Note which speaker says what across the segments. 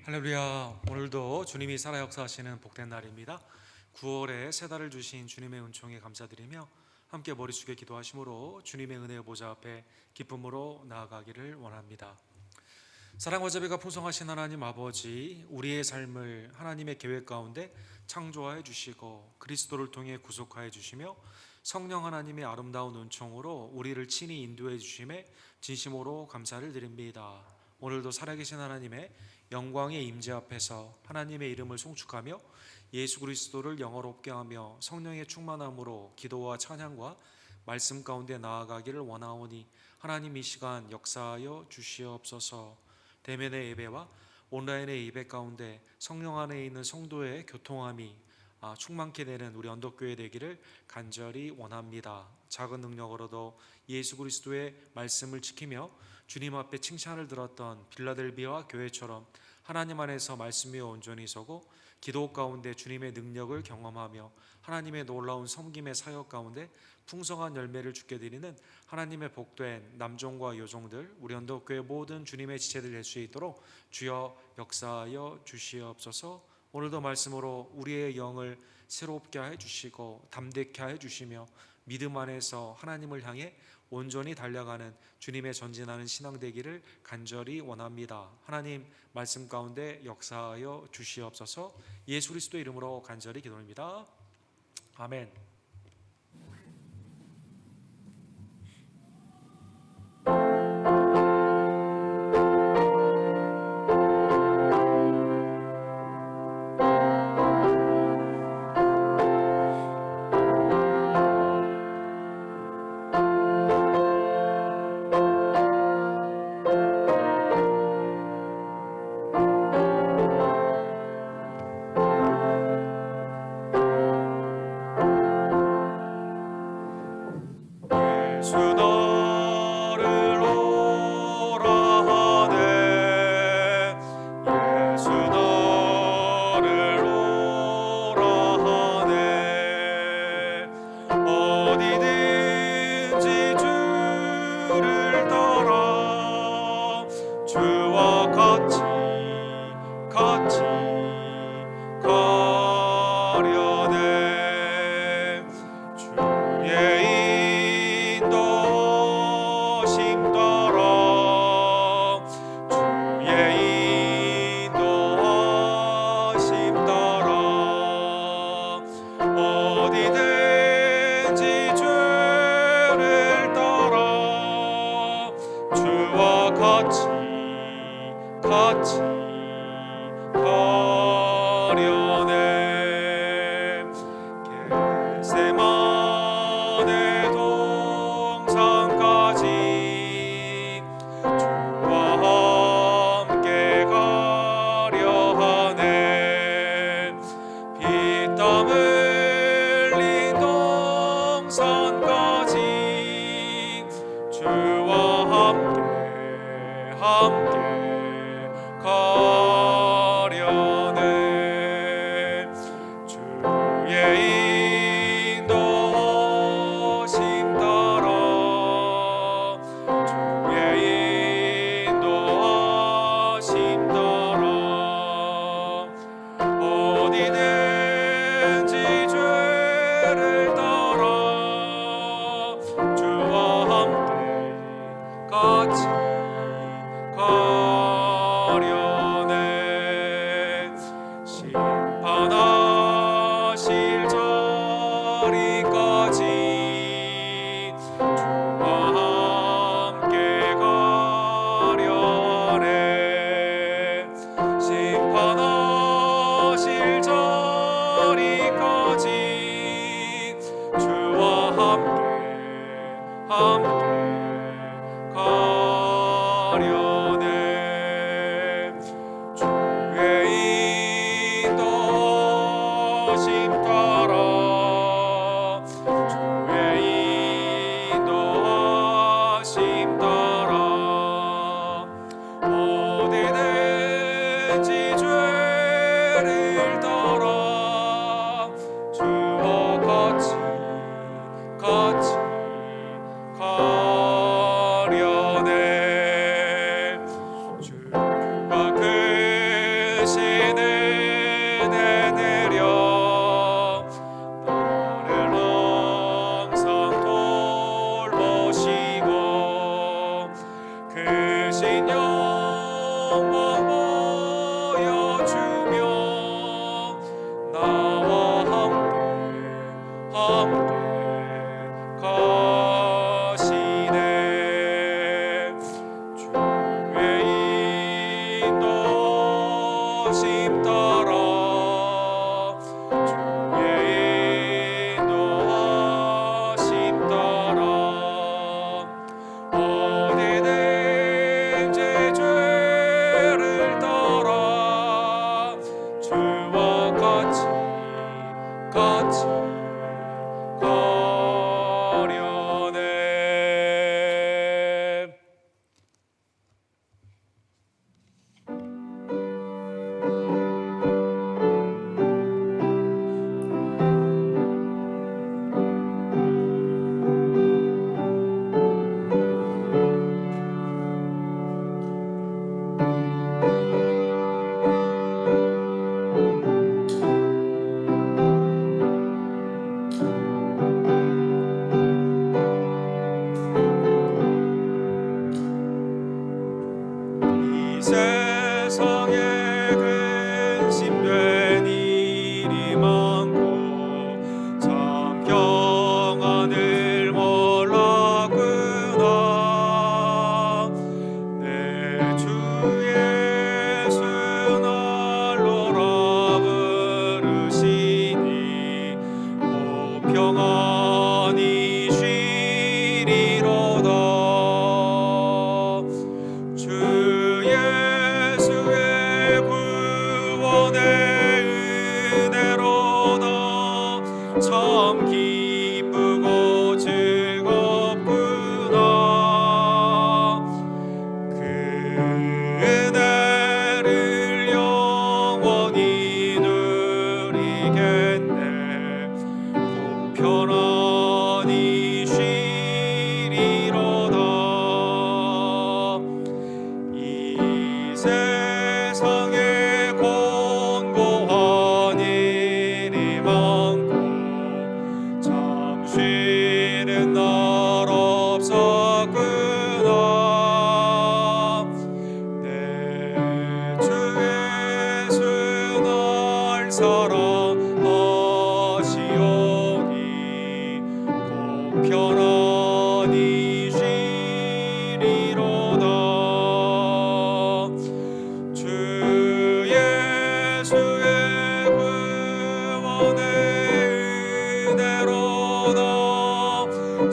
Speaker 1: 할렐루야. 오늘도 주님이 살아 역사하시는 복된 날입니다. 9월에 새 달을 주신 주님의 은총에 감사드리며 함께 머리 숙여 기도하심으로 주님의 은혜의 보좌 앞에 기쁨으로 나아가기를 원합니다. 사랑과 자비가 풍성하신 하나님 아버지, 우리의 삶을 하나님의 계획 가운데 창조하여 주시고 그리스도를 통해 구속하여 주시며 성령 하나님의 아름다운 은총으로 우리를 친히 인도해 주심에 진심으로 감사를 드립니다. 오늘도 살아계신 하나님의 영광의 임재 앞에서 하나님의 이름을 송축하며 예수 그리스도를 영화롭게 하며 성령의 충만함으로 기도와 찬양과 말씀 가운데 나아가기를 원하오니 하나님 이 시간 역사하여 주시옵소서. 대면의 예배와 온라인의 예배 가운데 성령 안에 있는 성도의 교통함이 충만케 되는 우리 언덕교회 되기를 간절히 원합니다. 작은 능력으로도 예수 그리스도의 말씀을 지키며 주님 앞에 칭찬을 들었던 빌라델비아 교회처럼 하나님 안에서 말씀 위에 온전히 서고 기도 가운데 주님의 능력을 경험하며 하나님의 놀라운 섬김의 사역 가운데 풍성한 열매를 주게 드리는 하나님의 복된 남종과 여종들, 우리 언덕교회 모든 주님의 지체들 될 수 있도록 주여 역사하여 주시옵소서. 오늘도 말씀으로 우리의 영을 새롭게 해 주시고 담대케 해 주시며 믿음 안에서 하나님을 향해 온전히 달려가는 주님의 전진하는 신앙 되기를 간절히 원합니다. 하나님 말씀 가운데 역사하여 주시옵소서. 예수 그리스도 이름으로 간절히 기도합니다. 아멘.
Speaker 2: 같이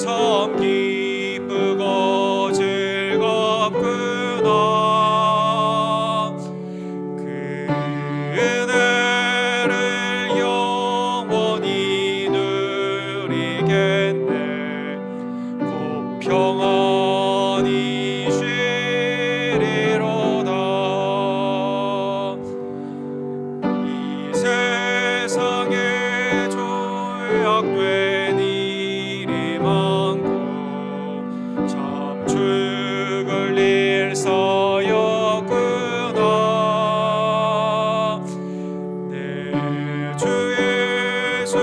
Speaker 1: 참 기쁘고 즐겁구나. 그 은혜를 영원히 누리겠네. 곧 평안히 쉬리로다. 이 세상에 죄악된 일이 많고 참 죽을 일사였구나. 내 주 예수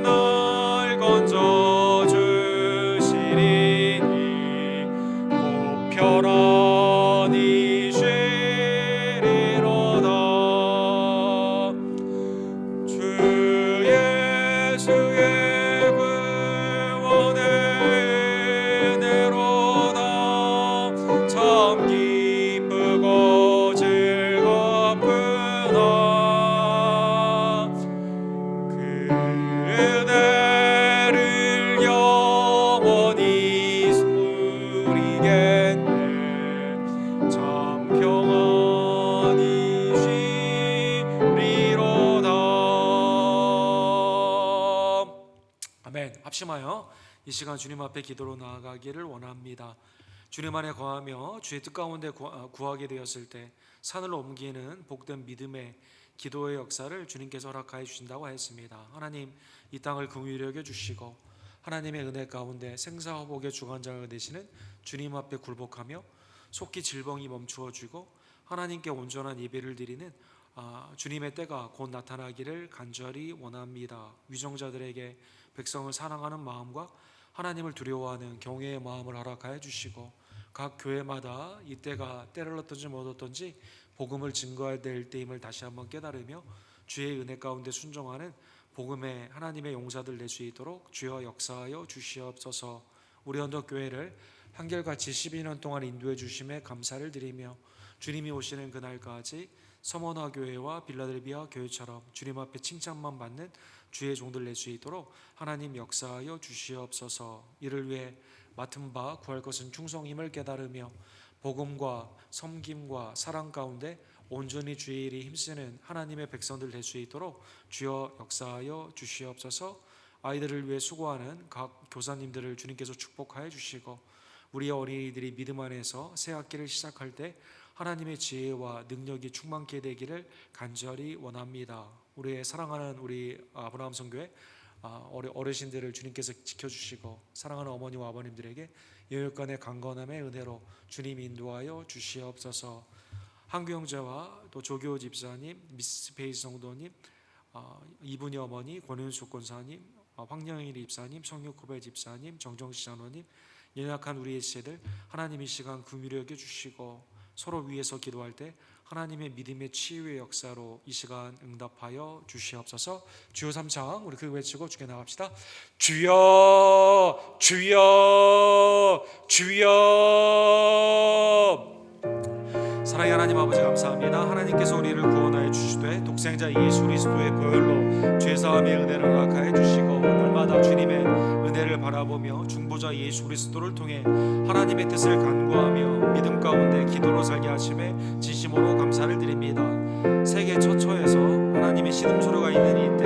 Speaker 1: 날 건져주시리니 곧 편안히 쉬리로다. 주 예수의 구원의 은혜로다. 참 기쁘고 즐겁구나. 그 은혜를 영원히 누리겠네. 참 평안히 쉬리로다. 아멘. 합심하여 이 시간 주님 앞에 기도로 나아가기를 원합니다. 주님 안에 거하며 주의 뜻 가운데 구하게 되었을 때 산으로 옮기는 복된 믿음의 기도의 역사를 주님께서 허락하여 주신다고 했습니다. 하나님, 이 땅을 긍휼히 여겨 주시고 하나님의 은혜 가운데 생사화복의 주관자가 되시는 주님 앞에 굴복하며 속히 질병이 멈추어지고 하나님께 온전한 예배를 드리는 주님의 때가 곧 나타나기를 간절히 원합니다. 위정자들에게 백성을 사랑하는 마음과 하나님을 두려워하는 경외의 마음을 허락하여 주시고 각 교회마다 이때가 때를 얻든지 못 얻든지 복음을 증거해야 될 때임을 다시 한번 깨달으며 주의 은혜 가운데 순종하는 복음의 하나님의 용사들 될 수 있도록 주여 역사하여 주시옵소서. 우리 언덕교회를 한결같이 12년 동안 인도해 주심에 감사를 드리며 주님이 오시는 그날까지 서머나 교회와 빌라델비아 교회처럼 주님 앞에 칭찬만 받는 주의 종들 낼 수 있도록 하나님 역사하여 주시옵소서. 이를 위해 맡은 바 구할 것은 충성임을 깨달으며 복음과 섬김과 사랑 가운데 온전히 주의 일이 힘쓰는 하나님의 백성들 될 수 있도록 주여 역사하여 주시옵소서. 아이들을 위해 수고하는 각 교사님들을 주님께서 축복하여 주시고 우리의 어린이들이 믿음 안에서 새 학기를 시작할 때 하나님의 지혜와 능력이 충만케 되기를 간절히 원합니다. 우리의 사랑하는 우리 아브라함 선교회 어르신들을 주님께서 지켜주시고 사랑하는 어머니와 아버님들에게 여육간의 강건함의 은혜로 주님 인도하여 주시옵소서. 한규 형제와 또 조교 집사님, 미스 페이스 성도님, 이분이 어머니, 권윤숙 권사님, 황영일 집사님, 성육후배 집사님, 정정시 장로님, 연약한 우리의 세들 하나님 이 시간 긍휼히 여겨 주시고 서로 위해서 기도할 때 하나님의 믿음의 치유의 역사로 이 시간 응답하여 주시옵소서. 주여 삼창 우리 그 외치고 주께 나갑시다. 주여 주여 주여. 사랑의 하나님 아버지 감사합니다. 하나님께서 우리를 구원하여 주시되 독생자 예수 그리스도의 보혈로 죄사함의 은혜를 허락하여 주시고 날마다 주님의 은혜를 바라보며 중보자 예수 그리스도를 통해 하나님의 뜻을 간구하며 믿음 가운데 기도로 살게 하심에 진심으로 감사를 드립니다. 세계 처처에서 하나님의 신음소리가 있는 이때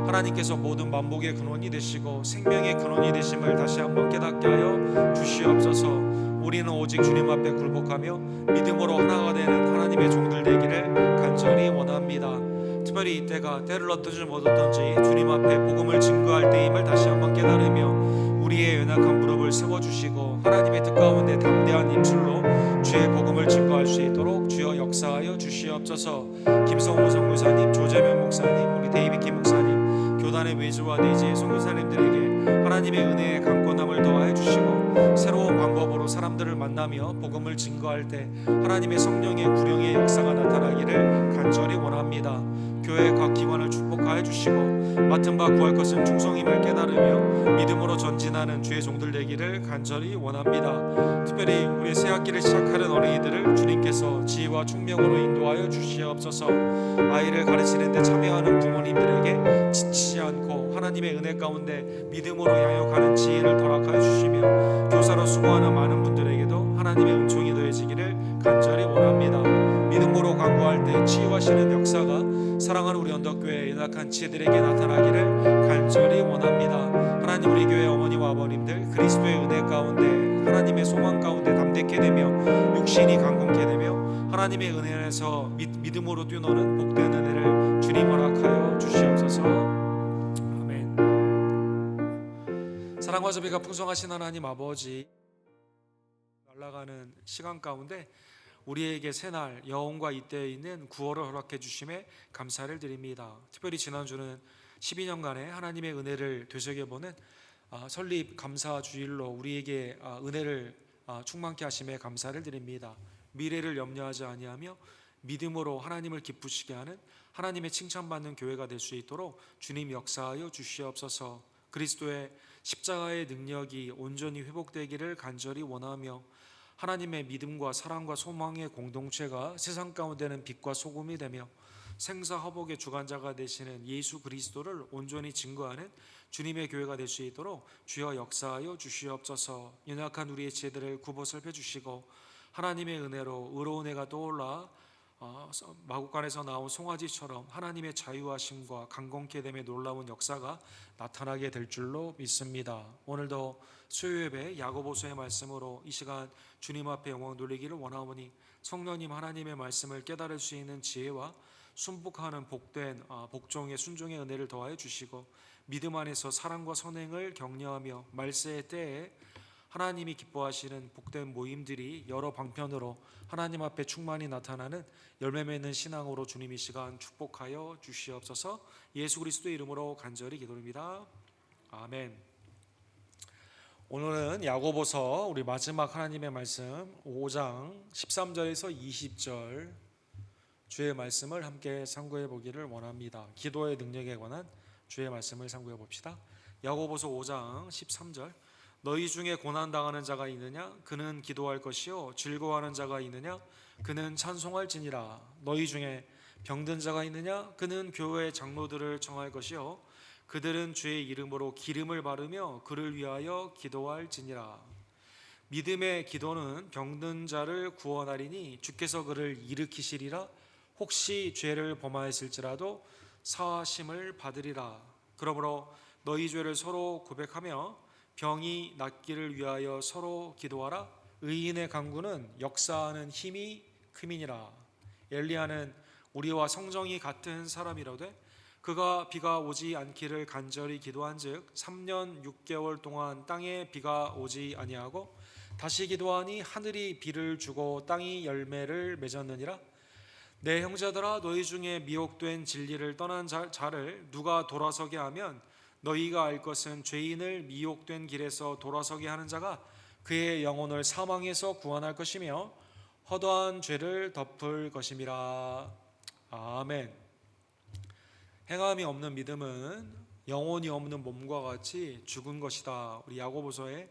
Speaker 1: 하나님께서 모든 만복의 근원이 되시고 생명의 근원이 되심을 다시 한번 깨닫게 하여 주시옵소서. 우리는 오직 주님 앞에 굴복하며 믿음으로 하나가 되는 하나님의 종들 되기를 간절히 원합니다. 특별히 이때가 때를 얻든지 못 얻든지 주님 앞에 복음을 증거할 때임을 다시 한번 깨달으며 우리의 연약한 무릎을 세워주시고 하나님의 뜻 가운데 담대한 입술로 주의 복음을 증거할 수 있도록 주여 역사하여 주시옵소서. 김성호 선교사님, 조재면 목사님, 우리 데이비드 김 목사님, 교단의 외주와 내지의 선교사님들에게 하나님의 은혜의 강권함을 더하여 주시고 새로운 방법으로 사람들을 만나며 복음을 증거할 때 하나님의 성령의 구령의 역사가 나타나기를 간절히 원합니다. 교회 각 기관을 축복하여 주시고 맡은 바 구할 것은 충성임을 깨달으며 믿음으로 전진하는 주의 종들 되기를 간절히 원합니다. 특별히 우리 새 학기를 시작하는 어린이들을 주님께서 지혜와 총명으로 인도하여 주시옵소서. 아이를 가르치는 데 참여하는 부모님들에게 지치지 않고 하나님의 은혜 가운데 믿음으로 향하여 가는 지혜를 허락하여 주시며 교사로 수고하는 많은 분들에게도 하나님의 은총이 더해지기를 간절히 원합니다. 믿음으로 간구할 때 치유하시는 역사가 사랑하는 우리 언덕교회의 연약한 지혜들에게 나타나기를 간절히 원합니다. 하나님, 우리 교회 어머니와 아버님들 그리스도의 은혜 가운데 하나님의 소망 가운데 담대케 되며 육신이 강건케 되며 하나님의 은혜 안에서 믿음으로 뛰노는 복된 은혜를 주님 허락하여 주시옵소서. 아멘. 사랑과 자비가 풍성하신 하나님 아버지, 날아가는 시간 가운데 우리에게 새날 여호와 이때에 있는 구원을 허락해 주심에 감사를 드립니다. 특별히 지난주는 12년간의 하나님의 은혜를 되새겨보는 설립 감사 주일로 우리에게 은혜를 충만케 하심에 감사를 드립니다. 미래를 염려하지 아니하며 믿음으로 하나님을 기쁘시게 하는 하나님의 칭찬받는 교회가 될 수 있도록 주님 역사하여 주시옵소서. 그리스도의 십자가의 능력이 온전히 회복되기를 간절히 원하며 하나님의 믿음과 사랑과 소망의 공동체가 세상 가운데는 빛과 소금이 되며 생사화복의 주관자가 되시는 예수 그리스도를 온전히 증거하는 주님의 교회가 될 수 있도록 주여 역사하여 주시옵소서. 연약한 우리의 지혜들을 굽어 살펴주시고 하나님의 은혜로 의로운 해가 떠올라 마구간에서 나온 송아지처럼 하나님의 자유하심과 강건케 됨의 놀라운 역사가 나타나게 될 줄로 믿습니다. 오늘도 수요예배 야고보서의 말씀으로 이 시간 주님 앞에 영광 돌리기를 원하오니 성령님 하나님의 말씀을 깨달을 수 있는 지혜와 순복하는 복된 복종의 순종의 은혜를 더하여 주시고 믿음 안에서 사랑과 선행을 격려하며 말세의 때에 하나님이 기뻐하시는 복된 모임들이 여러 방편으로 하나님 앞에 충만히 나타나는 열매 맺는 신앙으로 주님 이 시간 축복하여 주시옵소서. 예수 그리스도의 이름으로 간절히 기도드립니다. 아멘. 오늘은 야고보서 우리 마지막 하나님의 말씀 5장 13절에서 20절 주의 말씀을 함께 상고해 보기를 원합니다. 기도의 능력에 관한 주의 말씀을 상고해 봅시다. 야고보서 5장 13절. 너희 중에 고난당하는 자가 있느냐? 그는 기도할 것이요 즐거워하는 자가 있느냐? 그는 찬송할지니라. 너희 중에 병든 자가 있느냐? 그는 교회 장로들을 청할 것이요 그들은 주의 이름으로 기름을 바르며 그를 위하여 기도할지니라. 믿음의 기도는 병든 자를 구원하리니 주께서 그를 일으키시리라. 혹시 죄를 범하였을지라도 사하심을 받으리라. 그러므로 너희 죄를 서로 고백하며 병이 낫기를 위하여 서로 기도하라. 의인의 간구는 역사하는 힘이 큼이니라. 엘리야는 우리와 성정이 같은 사람이라되 그가 비가 오지 않기를 간절히 기도한즉 3년 6개월 동안 땅에 비가 오지 아니하고 다시 기도하니 하늘이 비를 주고 땅이 열매를 맺었느니라. 내 형제들아, 너희 중에 미혹된 진리를 떠난 자를 누가 돌아서게 하면 너희가 알 것은 죄인을 미혹된 길에서 돌아서게 하는 자가 그의 영혼을 사망에서 구원할 것이며 허다한 죄를 덮을 것임이라. 아멘. 행함이 없는 믿음은 영혼이 없는 몸과 같이 죽은 것이다. 우리 야고보서의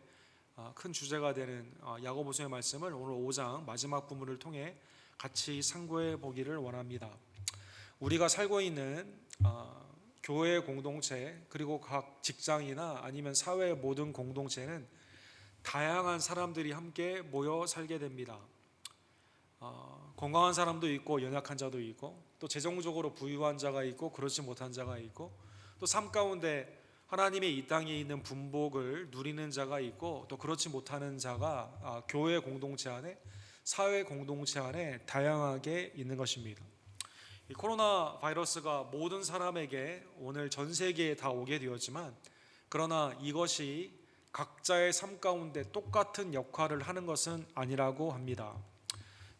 Speaker 1: 큰 주제가 되는 야고보서의 말씀을 오늘 5장 마지막 부분을 통해 같이 상고해 보기를 원합니다. 우리가 살고 있는 교회 공동체 그리고 각 직장이나 아니면 사회의 모든 공동체는 다양한 사람들이 함께 모여 살게 됩니다. 건강한 사람도 있고 연약한 자도 있고 또 재정적으로 부유한 자가 있고 그렇지 못한 자가 있고 또 삶 가운데 하나님의 이 땅에 있는 분복을 누리는 자가 있고 또 그렇지 못하는 자가 교회 공동체 안에 사회 공동체 안에 다양하게 있는 것입니다. 이 코로나 바이러스가 모든 사람에게 오늘 전 세계에 다 오게 되었지만 그러나 이것이 각자의 삶 가운데 똑같은 역할을 하는 것은 아니라고 합니다.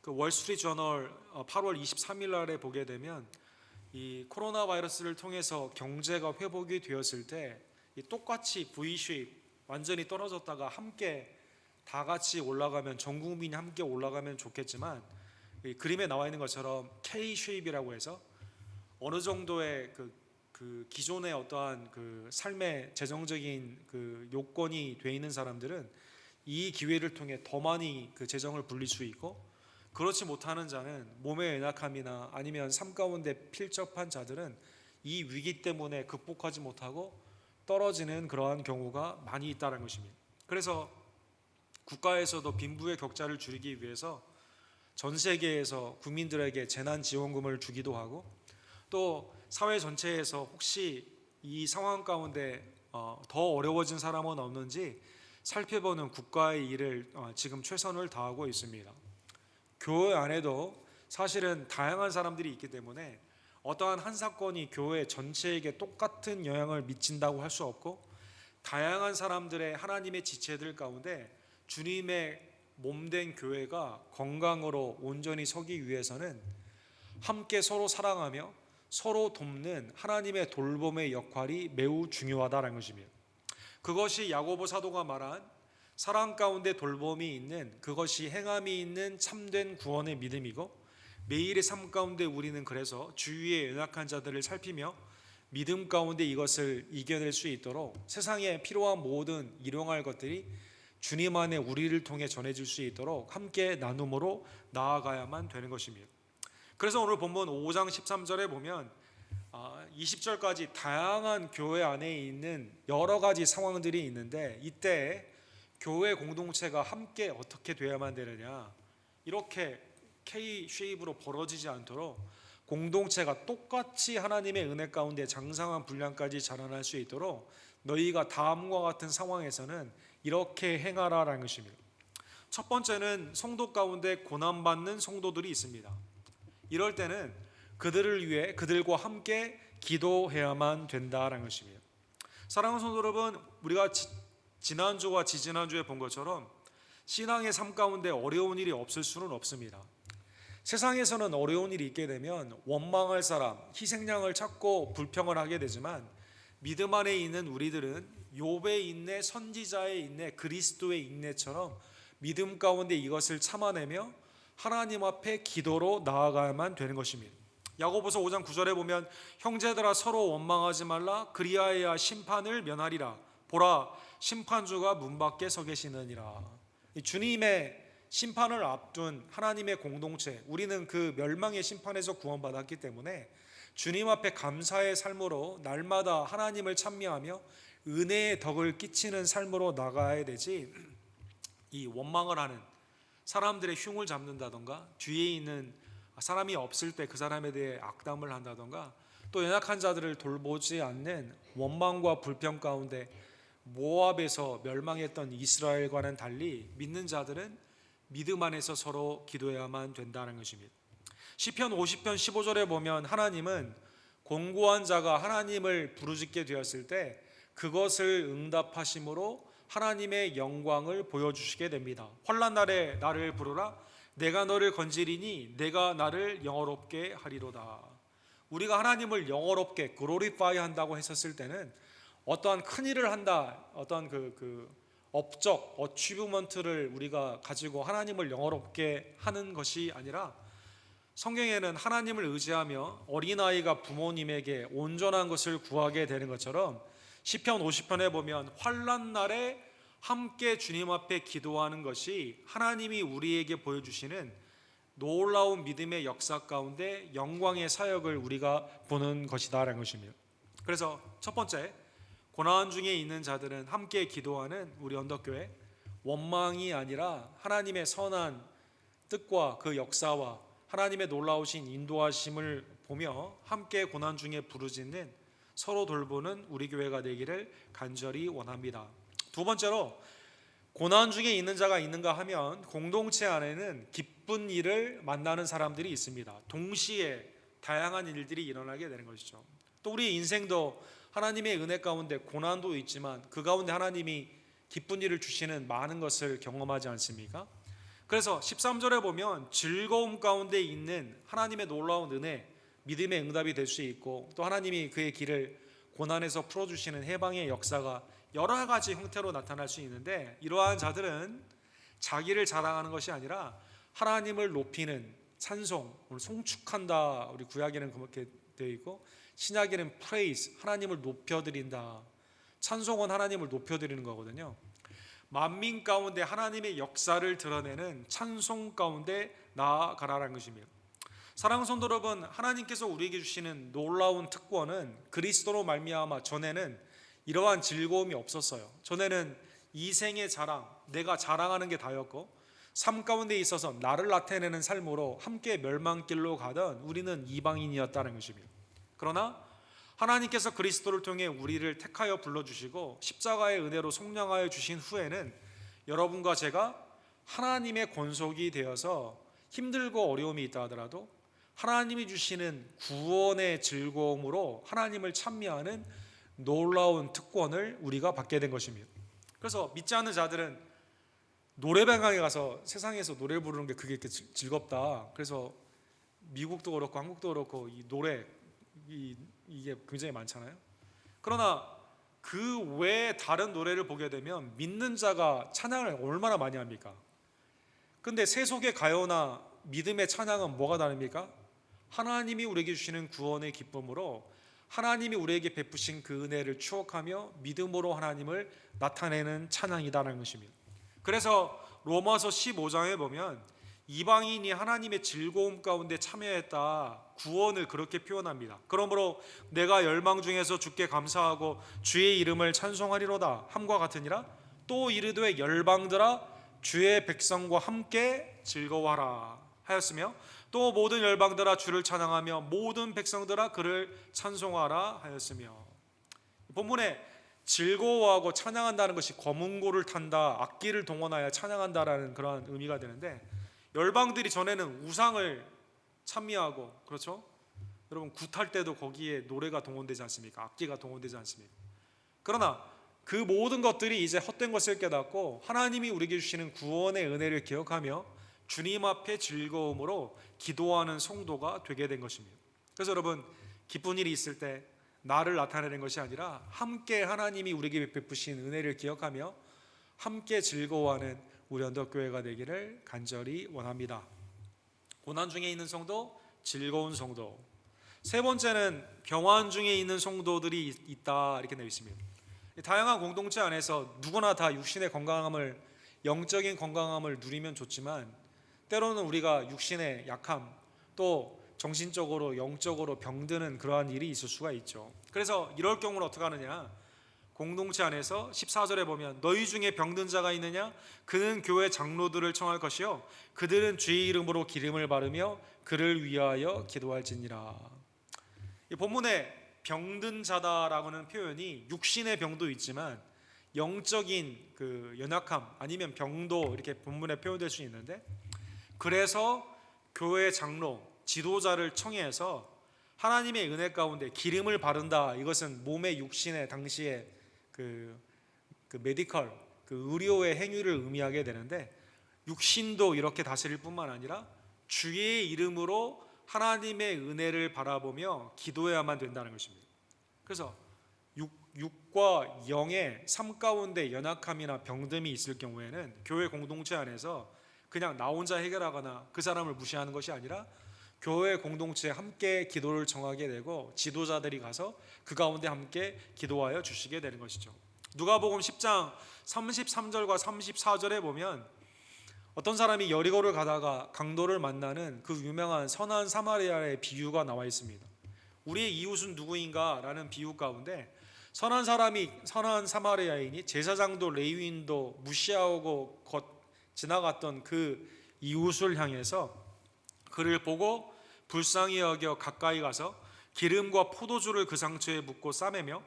Speaker 1: 그 월스트리트저널 8월 23일 날에 보게 되면 이 코로나 바이러스를 통해서 경제가 회복이 되었을 때 똑같이 V-shape 완전히 떨어졌다가 함께 다 같이 올라가면 전 국민이 함께 올라가면 좋겠지만 이 그림에 나와 있는 것처럼 K-shape이라고 해서 어느 정도의 그 기존의 어떠한 그 삶의 재정적인 그 요건이 돼 있는 사람들은 이 기회를 통해 더 많이 그 재정을 불릴 수 있고 그렇지 못하는 자는 몸의 연약함이나 아니면 삶 가운데 필적한 자들은 이 위기 때문에 극복하지 못하고 떨어지는 그러한 경우가 많이 있다는 것입니다. 그래서 국가에서도 빈부의 격차를 줄이기 위해서 전 세계에서 국민들에게 재난지원금을 주기도 하고, 또 사회 전체에서 혹시 이 상황 가운데 더 어려워진 사람은 없는지 살펴보는 국가의 일을 지금 최선을 다하고 있습니다. 교회 안에도 사실은 다양한 사람들이 있기 때문에 어떠한 한 사건이 교회 전체에게 똑같은 영향을 미친다고 할 수 없고, 다양한 사람들의 하나님의 지체들 가운데 주님의 몸된 교회가 건강으로 온전히 서기 위해서는 함께 서로 사랑하며 서로 돕는 하나님의 돌봄의 역할이 매우 중요하다는 것입니다. 그것이 야고보 사도가 말한 사랑 가운데 돌봄이 있는, 그것이 행함이 있는 참된 구원의 믿음이고, 매일의 삶 가운데 우리는 그래서 주위의 연약한 자들을 살피며 믿음 가운데 이것을 이겨낼 수 있도록 세상에 필요한 모든 일용할 것들이 주님 안에 우리를 통해 전해질 수 있도록 함께 나눔으로 나아가야만 되는 것입니다. 그래서 오늘 본문 5장 13절에 보면 20절까지 다양한 교회 안에 있는 여러 가지 상황들이 있는데, 이때 교회 공동체가 함께 어떻게 되어야만 되느냐, 이렇게 K-쉐입으로 벌어지지 않도록 공동체가 똑같이 하나님의 은혜 가운데 장성한 분량까지 자라날 수 있도록 너희가 다음과 같은 상황에서는 이렇게 행하라라는 것입니다. 첫 번째는 성도 가운데 고난받는 성도들이 있습니다. 이럴 때는 그들을 위해 그들과 함께 기도해야만 된다라는 것입니다. 사랑하는 성도 여러분, 우리가 지난주와 지지난주에 본 것처럼 신앙의 삶 가운데 어려운 일이 없을 수는 없습니다. 세상에서는 어려운 일이 있게 되면 원망할 사람, 희생양을 찾고 불평을 하게 되지만, 믿음 안에 있는 우리들은 욥의 인내, 선지자의 인내, 그리스도의 인내처럼 믿음 가운데 이것을 참아내며 하나님 앞에 기도로 나아가야만 되는 것입니다. 야고보서 5장 9절에 보면 형제들아 서로 원망하지 말라, 그리하여야 심판을 면하리라. 보라, 심판주가 문 밖에 서 계시느니라. 주님의 심판을 앞둔 하나님의 공동체, 우리는 그 멸망의 심판에서 구원받았기 때문에 주님 앞에 감사의 삶으로 날마다 하나님을 찬미하며 은혜의 덕을 끼치는 삶으로 나가야 되지, 이 원망을 하는 사람들의 흉을 잡는다던가, 뒤에 있는 사람이 없을 때 그 사람에 대해 악담을 한다던가, 또 연약한 자들을 돌보지 않는 원망과 불평 가운데 모압에서 멸망했던 이스라엘과는 달리 믿는 자들은 믿음 안에서 서로 기도해야만 된다는 것입니다. 시편 50편 15절에 보면 하나님은 공고한 자가 하나님을 부르짖게 되었을 때 그것을 응답하심으로 하나님의 영광을 보여주시게 됩니다. 환난 날에 나를 부르라, 내가 너를 건지리니 내가 나를 영어롭게 하리로다. 우리가 하나님을 영어롭게 글로리파이 한다고 했었을 때는 어떠한 큰 일을 한다, 어떤 업적, 어치브먼트를 우리가 가지고 하나님을 영어롭게 하는 것이 아니라, 성경에는 하나님을 의지하며 어린아이가 부모님에게 온전한 것을 구하게 되는 것처럼 시편 50편에 보면 환난 날에 함께 주님 앞에 기도하는 것이 하나님이 우리에게 보여주시는 놀라운 믿음의 역사 가운데 영광의 사역을 우리가 보는 것이다라는 것입니다. 그래서 첫 번째, 고난 중에 있는 자들은 함께 기도하는 우리 언덕교회, 원망이 아니라 하나님의 선한 뜻과 그 역사와 하나님의 놀라우신 인도하심을 보며 함께 고난 중에 부르짖는, 서로 돌보는 우리 교회가 되기를 간절히 원합니다. 두 번째로, 고난 중에 있는 자가 있는가 하면 공동체 안에는 기쁜 일을 만나는 사람들이 있습니다. 동시에 다양한 일들이 일어나게 되는 것이죠. 또 우리 인생도 하나님의 은혜 가운데 고난도 있지만 그 가운데 하나님이 기쁜 일을 주시는 많은 것을 경험하지 않습니까? 그래서 13절에 보면 즐거움 가운데 있는 하나님의 놀라운 은혜, 믿음의 응답이 될 수 있고, 또 하나님이 그의 길을 고난에서 풀어주시는 해방의 역사가 여러 가지 형태로 나타날 수 있는데, 이러한 자들은 자기를 자랑하는 것이 아니라 하나님을 높이는 찬송, 오늘 송축한다, 우리 구약에는 그렇게 되어 있고 신약에는 praise, 하나님을 높여드린다. 찬송은 하나님을 높여드리는 거거든요. 만민 가운데 하나님의 역사를 드러내는 찬송 가운데 나아가라는 것입니다. 사랑하는 성도 여러분, 하나님께서 우리에게 주시는 놀라운 특권은 그리스도로 말미암아 전에는 이러한 즐거움이 없었어요. 전에는 이생의 자랑, 내가 자랑하는 게 다였고 삶 가운데 있어서 나를 나타내는 삶으로 함께 멸망길로 가던 우리는 이방인이었다는 것입니다. 그러나 하나님께서 그리스도를 통해 우리를 택하여 불러주시고 십자가의 은혜로 속량하여 주신 후에는 여러분과 제가 하나님의 권속이 되어서 힘들고 어려움이 있다 하더라도 하나님이 주시는 구원의 즐거움으로 하나님을 찬미하는 놀라운 특권을 우리가 받게 된 것입니다. 그래서 믿지 않는 자들은 노래방에 가서 세상에서 노래 부르는 게 그게 이렇게 즐겁다. 그래서 미국도 그렇고 한국도 그렇고 이 노래 이게 굉장히 많잖아요. 그러나 그 외에 다른 노래를 보게 되면 믿는 자가 찬양을 얼마나 많이 합니까? 근데 세속의 가요나 믿음의 찬양은 뭐가 다릅니까? 하나님이 우리에게 주시는 구원의 기쁨으로 하나님이 우리에게 베푸신 그 은혜를 추억하며 믿음으로 하나님을 나타내는 찬양이다라는 것입니다. 그래서 로마서 15장에 보면 이방인이 하나님의 즐거움 가운데 참여했다, 구원을 그렇게 표현합니다. 그러므로 내가 열방 중에서 주께 감사하고 주의 이름을 찬송하리로다 함과 같으니라. 또 이르되 열방들아 주의 백성과 함께 즐거워하라 하였으며 또 모든 열방들아 주를 찬양하며 모든 백성들아 그를 찬송하라 하였으며. 본문에 즐거워하고 찬양한다는 것이 거문고를 탄다, 악기를 동원하여 찬양한다라는 그런 의미가 되는데, 열방들이 전에는 우상을 찬미하고, 그렇죠? 여러분 굿할 때도 거기에 노래가 동원되지 않습니까? 악기가 동원되지 않습니까? 그러나 그 모든 것들이 이제 헛된 것을 깨닫고 하나님이 우리에게 주시는 구원의 은혜를 기억하며 주님 앞에 즐거움으로 기도하는 성도가 되게 된 것입니다. 그래서 여러분 기쁜 일이 있을 때 나를 나타내는 것이 아니라 함께 하나님이 우리에게 베푸신 은혜를 기억하며 함께 즐거워하는 우리 언덕교회가 되기를 간절히 원합니다. 고난 중에 있는 성도, 즐거운 성도. 세 번째는 병환 중에 있는 성도들이 있다, 이렇게 되어 있습니다. 다양한 공동체 안에서 누구나 다 육신의 건강함을, 영적인 건강함을 누리면 좋지만 때로는 우리가 육신의 약함, 또 정신적으로 영적으로 병드는 그러한 일이 있을 수가 있죠. 그래서 이럴 경우는 어떻게 하느냐, 공동체 안에서 14절에 보면 너희 중에 병든 자가 있느냐, 그는 교회 장로들을 청할 것이요 그들은 주의 이름으로 기름을 바르며 그를 위하여 기도할지니라. 이 본문에 병든 자다라고는 표현이 육신의 병도 있지만 영적인 그 연약함 아니면 병도 이렇게 본문에 표현될 수 있는데, 그래서 교회 장로, 지도자를 청해서 하나님의 은혜 가운데 기름을 바른다. 이것은 몸의 육신의 당시에 그 메디컬, 그 의료의 행위를 의미하게 되는데, 육신도 이렇게 다스릴 뿐만 아니라 주의 이름으로 하나님의 은혜를 바라보며 기도해야만 된다는 것입니다. 그래서 육과 영의 삶 가운데 연약함이나 병듦이 있을 경우에는 교회 공동체 안에서 그냥 나 혼자 해결하거나 그 사람을 무시하는 것이 아니라 교회 공동체에 함께 기도를 정하게 되고 지도자들이 가서 그 가운데 함께 기도하여 주시게 되는 것이죠. 누가복음 10장 33절과 34절에 보면 어떤 사람이 여리고를 가다가 강도를 만나는 그 유명한 선한 사마리아의 비유가 나와 있습니다. 우리의 이웃은 누구인가? 라는 비유 가운데 선한 사마리아인이 제사장도 레위인도 무시하고 지나갔던 그 이웃을 향해서 그를 보고 불쌍히 여겨 가까이 가서 기름과 포도주를 그 상처에 붓고 싸매며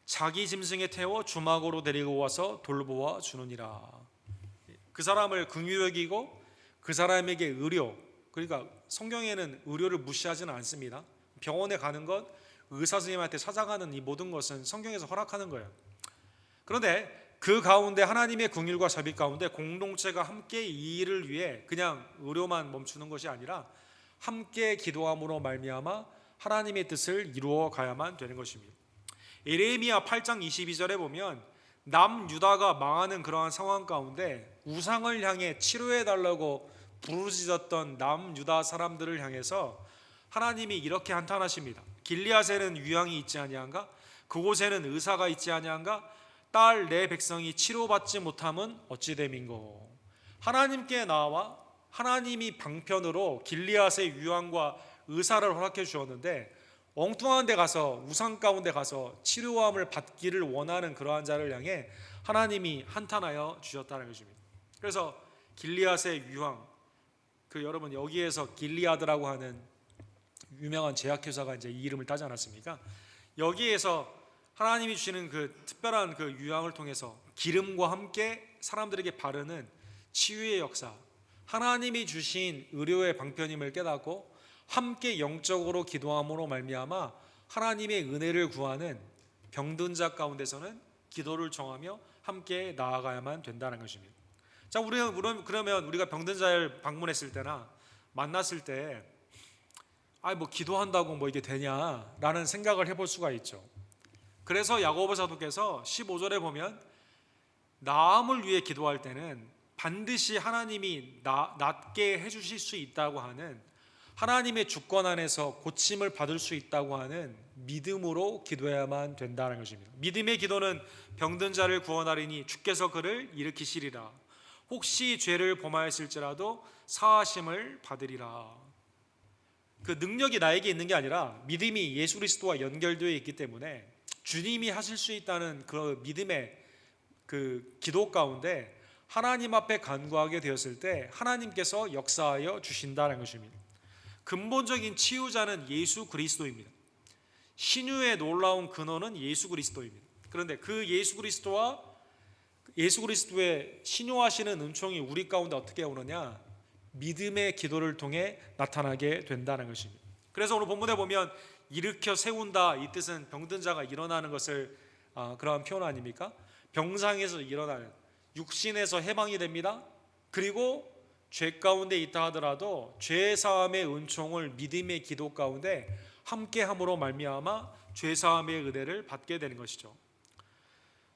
Speaker 1: 자기 짐승에 태워 주막으로 데리고 와서 돌보아 주느니라. 그 사람을 긍휼히 여기고 그 사람에게 의료, 그러니까 성경에는 의료를 무시하지는 않습니다. 병원에 가는 것, 의사 선생님한테 찾아가는 이 모든 것은 성경에서 허락하는 거예요. 그런데 그 가운데 하나님의 긍휼과 자비 가운데 공동체가 함께 이 일을 위해 그냥 의료만 멈추는 것이 아니라 함께 기도함으로 말미암아 하나님의 뜻을 이루어 가야만 되는 것입니다. 예레미야 8장 22절에 보면 남유다가 망하는 그러한 상황 가운데 우상을 향해 치료해 달라고 부르짖었던 남유다 사람들을 향해서 하나님이 이렇게 한탄하십니다. 길리앗에는 유황이 있지 아니한가? 그곳에는 의사가 있지 아니한가? 딸 내 백성이 치료받지 못함은 어찌 됨인고. 하나님께 나와 하나님이 방편으로 길리앗의 유황과 의사를 허락해 주었는데 엉뚱한 데 가서 우상 가운데 가서 치료함을 받기를 원하는 그러한 자를 향해 하나님이 한탄하여 주셨다는 것입니다. 그래서 길리앗의 유황, 여러분 여기에서 길리아드라고 하는 유명한 제약회사가 이제 이 이름을 따지 않았습니까? 여기에서 하나님이 주시는 그 특별한 그 유황을 통해서 기름과 함께 사람들에게 바르는 치유의 역사, 하나님이 주신 의료의 방편임을 깨닫고 함께 영적으로 기도함으로 말미암아 하나님의 은혜를 구하는 병든 자 가운데서는 기도를 정하며 함께 나아가야만 된다는 것입니다. 자, 그러면 우리가 병든 자를 방문했을 때나 만났을 때 뭐 기도한다고 뭐 이게 되냐라는 생각을 해볼 수가 있죠. 그래서 야고보 사도께서 15절에 보면 나음을 위해 기도할 때는 반드시 하나님이 낫게 해주실 수 있다고 하는, 하나님의 주권 안에서 고침을 받을 수 있다고 하는 믿음으로 기도해야만 된다는 것입니다. 믿음의 기도는 병든 자를 구원하리니 주께서 그를 일으키시리라. 혹시 죄를 범하였을지라도 사하심을 받으리라. 그 능력이 나에게 있는 게 아니라 믿음이 예수 그리스도와 연결되어 있기 때문에 주님이 하실 수 있다는 그 믿음의 그 기도 가운데 하나님 앞에 간구하게 되었을 때 하나님께서 역사하여 주신다는 것입니다. 근본적인 치유자는 예수 그리스도입니다. 신유의 놀라운 근원은 예수 그리스도입니다. 그런데 그 예수 그리스도와 예수 그리스도의 신유하시는 은총이 우리 가운데 어떻게 오느냐? 믿음의 기도를 통해 나타나게 된다는 것입니다. 그래서 오늘 본문에 보면 일으켜 세운다, 이 뜻은 병든 자가 일어나는 것을 그러한 표현 아닙니까? 병상에서 일어나는, 육신에서 해방이 됩니다. 그리고 죄 가운데 있다 하더라도 죄 사함의 은총을 믿음의 기도 가운데 함께함으로 말미암아 죄 사함의 은혜를 받게 되는 것이죠.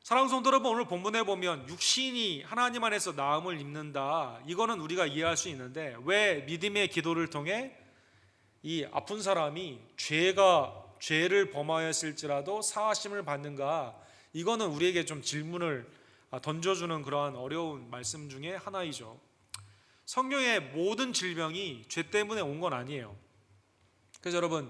Speaker 1: 사랑하는 성도 여러분, 오늘 본문에 보면 육신이 하나님 안에서 나음을 입는다, 이거는 우리가 이해할 수 있는데 왜 믿음의 기도를 통해 이 아픈 사람이 죄를 범하였을지라도 사하심을 받는가? 이거는 우리에게 좀 질문을 던져주는 그러한 어려운 말씀 중에 하나이죠. 성경의 모든 질병이 죄 때문에 온 건 아니에요. 그래서 여러분,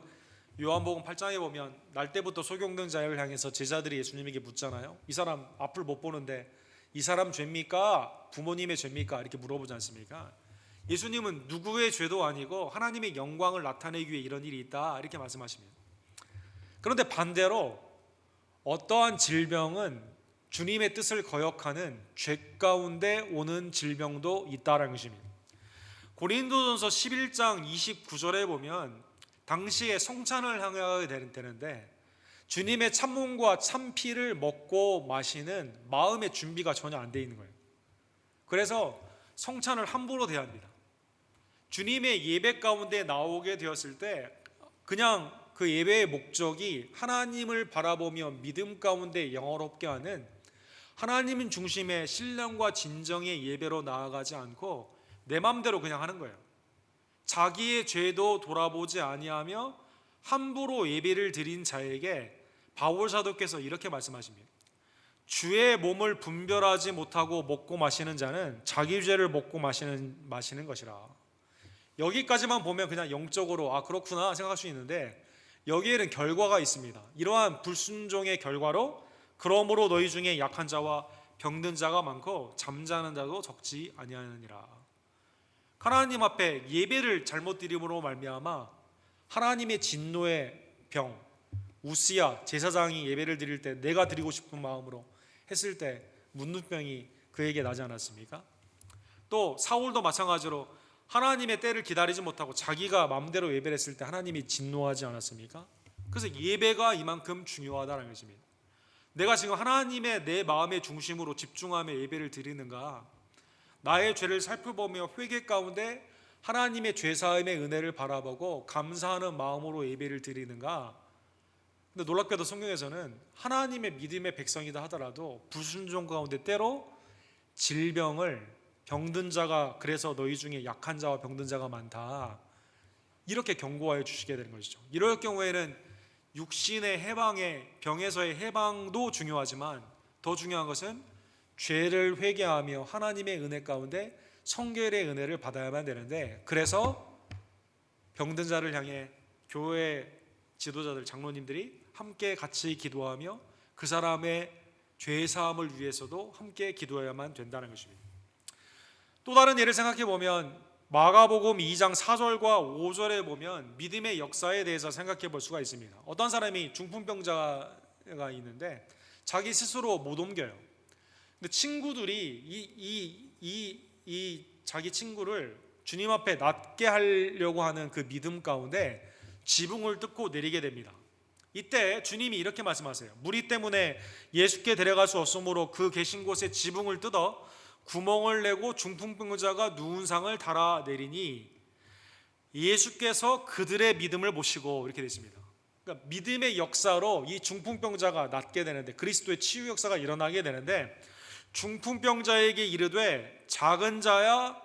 Speaker 1: 요한복음 8장에 보면 날 때부터 소경된 자를 향해서 제자들이 예수님에게 묻잖아요. 이 사람 앞을 못 보는데 이 사람 죄입니까? 부모님의 죄입니까? 이렇게 물어보지 않습니까? 예수님은 누구의 죄도 아니고 하나님의 영광을 나타내기 위해 이런 일이 있다, 이렇게 말씀하십니다. 그런데 반대로 어떠한 질병은 주님의 뜻을 거역하는 죄 가운데 오는 질병도 있다는 것입니다. 고린도전서 11장 29절에 보면 당시에 성찬을 향하게 되는데 주님의 참몸과 참피를 먹고 마시는 마음의 준비가 전혀 안 돼 있는 거예요. 그래서 성찬을 함부로 대합니다. 주님의 예배 가운데 나오게 되었을 때 그냥 그 예배의 목적이 하나님을 바라보며 믿음 가운데 영화롭게 하는 하나님 중심의 신령과 진정의 예배로 나아가지 않고 내 맘대로 그냥 하는 거예요. 자기의 죄도 돌아보지 아니하며 함부로 예배를 드린 자에게 바울 사도께서 이렇게 말씀하십니다. 주의 몸을 분별하지 못하고 먹고 마시는 자는 자기 죄를 먹고 마시는 것이라. 여기까지만 보면 그냥 영적으로 그렇구나 생각할 수 있는데 여기에는 결과가 있습니다. 이러한 불순종의 결과로 그러므로 너희 중에 약한 자와 병든 자가 많고 잠자는 자도 적지 아니하느니라. 하나님 앞에 예배를 잘못 드림으로 말미암아 하나님의 진노의 병, 우시야 제사장이 예배를 드릴 때 내가 드리고 싶은 마음으로 했을 때 문둥병이 그에게 나지 않았습니까? 또 사울도 마찬가지로 하나님의 때를 기다리지 못하고 자기가 마음대로 예배를 했을 때 하나님이 진노하지 않았습니까? 그래서 예배가 이만큼 중요하다는 것입니다. 내가 지금 하나님의 내 마음의 중심으로 집중하며 예배를 드리는가? 나의 죄를 살펴보며 회개 가운데 하나님의 죄사함의 은혜를 바라보고 감사하는 마음으로 예배를 드리는가? 근데 놀랍게도 성경에서는 하나님의 믿음의 백성이다 하더라도 불순종 가운데 때로 질병을, 병든 자가, 그래서 너희 중에 약한 자와 병든 자가 많다, 이렇게 경고하여 주시게 되는 것이죠. 이럴 경우에는 육신의 해방의, 병에서의 해방도 중요하지만 더 중요한 것은 죄를 회개하며 하나님의 은혜 가운데 성결의 은혜를 받아야만 되는데, 그래서 병든 자를 향해 교회 지도자들, 장로님들이 함께 같이 기도하며 그 사람의 죄 사함을 위해서도 함께 기도해야만 된다는 것입니다. 또 다른 예를 생각해 보면 마가복음 2장 4절과 5절에 보면 믿음의 역사에 대해서 생각해 볼 수가 있습니다. 어떤 사람이 중풍병자가 있는데 자기 스스로 못 옮겨요. 근데 친구들이 이 자기 친구를 주님 앞에 낫게 하려고 하는 그 믿음 가운데 지붕을 뜯고 내리게 됩니다. 이때 주님이 이렇게 말씀하세요. 무리 때문에 예수께 데려갈 수 없으므로 그 계신 곳에 지붕을 뜯어 구멍을 내고 중풍병자가 누운 상을 달아내리니 예수께서 그들의 믿음을 보시고, 이렇게 되어 있습니다. 그러니까 믿음의 역사로 이 중풍병자가 낫게 되는데, 그리스도의 치유 역사가 일어나게 되는데, 중풍병자에게 이르되 작은 자야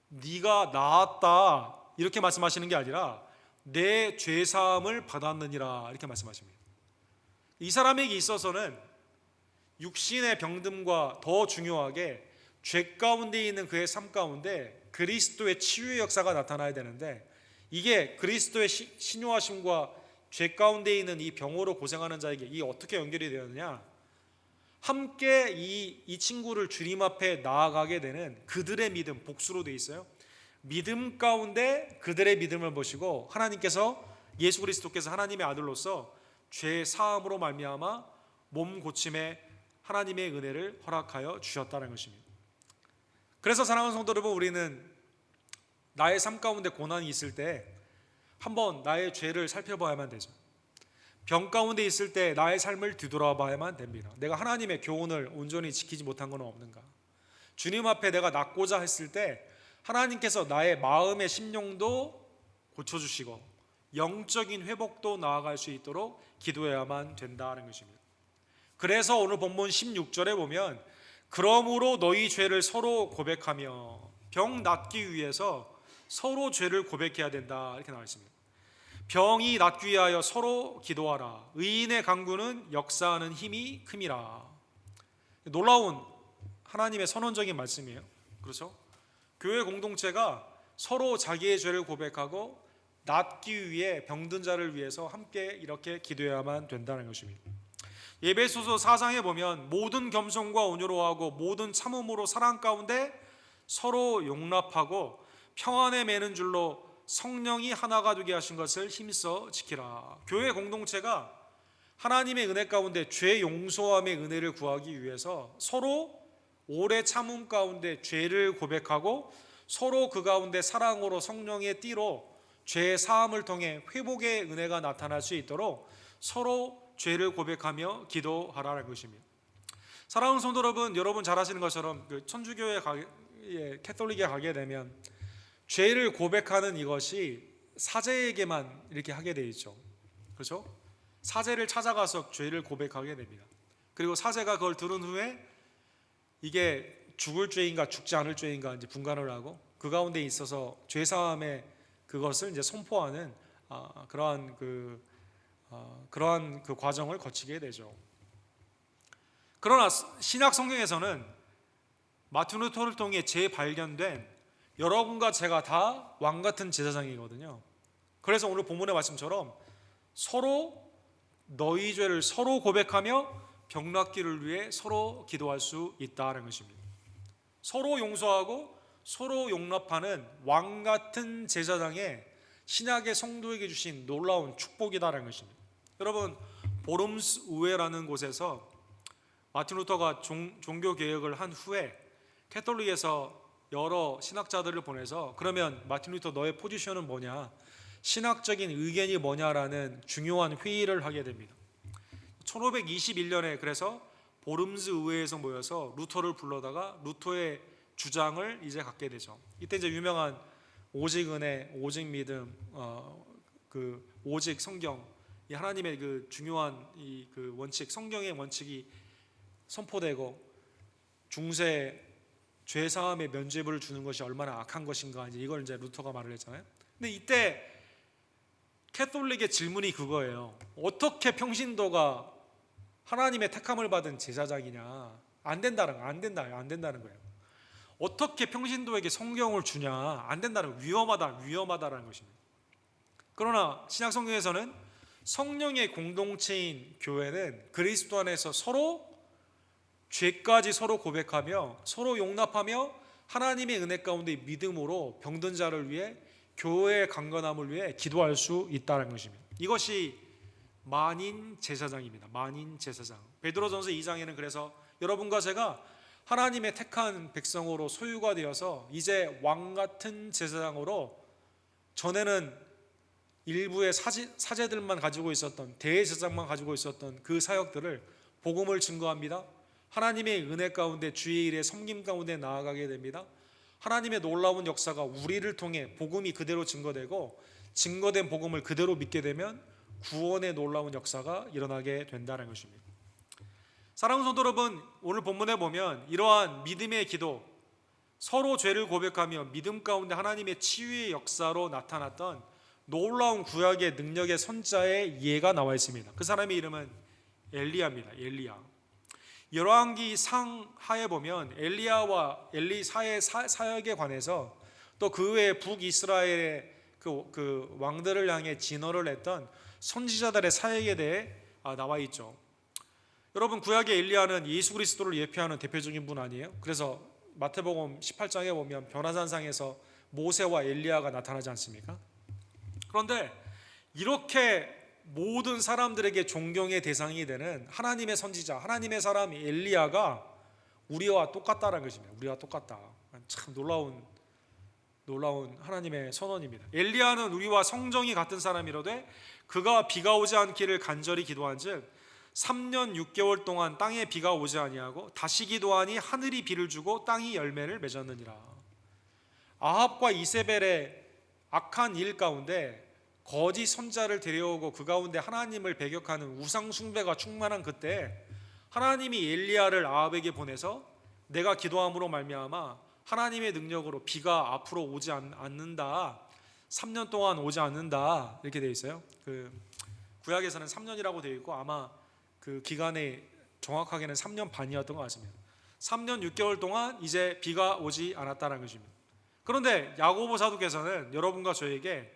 Speaker 1: 네가 나았다 이렇게 말씀하시는 게 아니라 내 죄사함을 받았느니라 이렇게 말씀하십니다. 이 사람에게 있어서는 육신의 병듦과 더 중요하게 죄 가운데 있는 그의 삶 가운데 그리스도의 치유의 역사가 나타나야 되는데, 이게 그리스도의 신요하심과 죄 가운데 있는 이 병으로 고생하는 자에게 이게 어떻게 연결이 되었느냐, 함께 이 친구를 주님 앞에 나아가게 되는 그들의 믿음, 복수로 되어 있어요. 믿음 가운데 그들의 믿음을 보시고 하나님께서, 예수 그리스도께서 하나님의 아들로서 죄 사함으로 말미암아 몸 고침에 하나님의 은혜를 허락하여 주셨다는 것입니다. 그래서 사랑하는 성도 여러분, 우리는 나의 삶 가운데 고난이 있을 때 한번 나의 죄를 살펴봐야만 되죠. 병 가운데 있을 때 나의 삶을 뒤돌아봐야만 됩니다. 내가 하나님의 교훈을 온전히 지키지 못한 건 없는가? 주님 앞에 내가 낫고자 했을 때 하나님께서 나의 마음의 심령도 고쳐주시고 영적인 회복도 나아갈 수 있도록 기도해야만 된다는 것입니다. 그래서 오늘 본문 16절에 보면 그러므로 너희 죄를 서로 고백하며, 병 낫기 위해서 서로 죄를 고백해야 된다 이렇게 나와 있습니다. 병이 낫기 위하여 서로 기도하라. 의인의 간구는 역사하는 힘이 큼이라. 놀라운 하나님의 선언적인 말씀이에요. 그렇죠? 교회 공동체가 서로 자기의 죄를 고백하고 낫기 위해 병든 자를 위해서 함께 이렇게 기도해야만 된다는 것입니다. 에베소서 4장에 보면 모든 겸손과 온유로하고 모든 참음으로 사랑 가운데 서로 용납하고 평안에 매는 줄로 성령이 하나가 되게 하신 것을 힘써 지키라. 교회 공동체가 하나님의 은혜 가운데 죄 용서함의 은혜를 구하기 위해서 서로 오래 참음 가운데 죄를 고백하고 서로 그 가운데 사랑으로 성령의 띠로 죄 사함을 통해 회복의 은혜가 나타날 수 있도록 서로 죄를 고백하며 기도하라는 것입니다. 사랑하는 성도 여러분, 여러분 잘 아시는 것처럼 천주교회 캐톨릭에 가게 되면 죄를 고백하는 이것이 사제에게만 이렇게 하게 되어 있죠. 그렇죠? 사제를 찾아가서 죄를 고백하게 됩니다. 그리고 사제가 그걸 들은 후에 이게 죽을 죄인가 죽지 않을 죄인가 이제 분간을 하고 그 가운데 있어서 죄 사함의 그것을 이제 선포하는 그러한 그 과정을 거치게 되죠. 그러나 신약 성경에서는 마틴 루터를 통해 재발견된 여러분과 제가 다 왕 같은 제사장이거든요. 그래서 오늘 본문의 말씀처럼 서로 너희 죄를 서로 고백하며 병 낫기를 위해 서로 기도할 수 있다는 것입니다. 서로 용서하고 서로 용납하는 왕 같은 제사장의 신약의 성도에게 주신 놀라운 축복이다라는 것입니다. 여러분, 보름스 의회라는 곳에서 마틴 루터가 종교 개혁을 한 후에 캐톨릭에서 여러 신학자들을 보내서 그러면 마틴 루터 너의 포지션은 뭐냐, 신학적인 의견이 뭐냐라는 중요한 회의를 하게 됩니다. 1521년에 그래서 보름스 의회에서 모여서 루터를 불러다가 루터의 주장을 이제 갖게 되죠. 이때 이제 유명한 오직 은혜, 오직 믿음, 그 오직 성경, 이 하나님의 그 중요한 이 그 원칙, 성경의 원칙이 선포되고 중세 죄 사함의 면죄부를 주는 것이 얼마나 악한 것인가, 이제 이걸 이제 루터가 말을 했잖아요. 근데 이때 캐톨릭의 질문이 그거예요. 어떻게 평신도가 하나님의 택함을 받은 제사장이냐? 안 된다는 거예요. 어떻게 평신도에게 성경을 주냐? 안 된다는 거예요. 위험하다라는 것입니다. 그러나 신약 성경에서는 성령의 공동체인 교회는 그리스도 안에서 서로 죄까지 서로 고백하며 서로 용납하며 하나님의 은혜 가운데 믿음으로 병든 자를 위해 교회의 강건함을 위해 기도할 수 있다는 것입니다. 이것이 만인 제사장입니다. 만인 제사장. 베드로전서 2장에는 그래서 여러분과 제가 하나님의 택한 백성으로 소유가 되어서 이제 왕 같은 제사장으로, 전에는 일부의 사제들만 가지고 있었던, 대제사장만 가지고 있었던 그 사역들을 복음을 증거합니다. 하나님의 은혜 가운데 주의 일에 섬김 가운데 나아가게 됩니다. 하나님의 놀라운 역사가 우리를 통해 복음이 그대로 증거되고 증거된 복음을 그대로 믿게 되면 구원의 놀라운 역사가 일어나게 된다는 것입니다. 사랑하는 성도 여러분, 오늘 본문에 보면 이러한 믿음의 기도, 서로 죄를 고백하며 믿음 가운데 하나님의 치유의 역사로 나타났던 놀라운 구약의 능력의 선자의 예가 나와 있습니다. 그 사람의 이름은 엘리야입니다. 엘리야. 열왕기 상하에 보면 엘리야와 엘리사의 사역에 관해서, 또 그 외에 북이스라엘의 그 왕들을 향해 진언을 했던 선지자들의 사역에 대해 나와 있죠. 여러분, 구약의 엘리야는 예수 그리스도를 예표하는 대표적인 분 아니에요? 그래서 마태복음 18장에 보면 변화산상에서 모세와 엘리야가 나타나지 않습니까? 그런데 이렇게 모든 사람들에게 존경의 대상이 되는 하나님의 선지자, 하나님의 사람 엘리야가 우리와 똑같다는 것입니다. 우리와 똑같다. 참 놀라운 하나님의 선언입니다. 엘리야는 우리와 성정이 같은 사람이로되 그가 비가 오지 않기를 간절히 기도한즉 3년 6개월 동안 땅에 비가 오지 아니하고 다시 기도하니 하늘이 비를 주고 땅이 열매를 맺었느니라. 아합과 이세벨의 악한 일 가운데 거짓 선자를 데려오고 그 가운데 하나님을 배격하는 우상 숭배가 충만한 그때 하나님이 엘리야를 아합에게 보내서 내가 기도함으로 말미암아 하나님의 능력으로 비가 앞으로 오지 않는다, 3년 동안 오지 않는다, 이렇게 되어 있어요. 그 구약에서는 3년이라고 되어 있고 아마 그 기간이 정확하게는 3년 반이었던 것 같습니다. 3년 6개월 동안 이제 비가 오지 않았다는 것입니다. 그런데 야고보 사도께서는 여러분과 저에게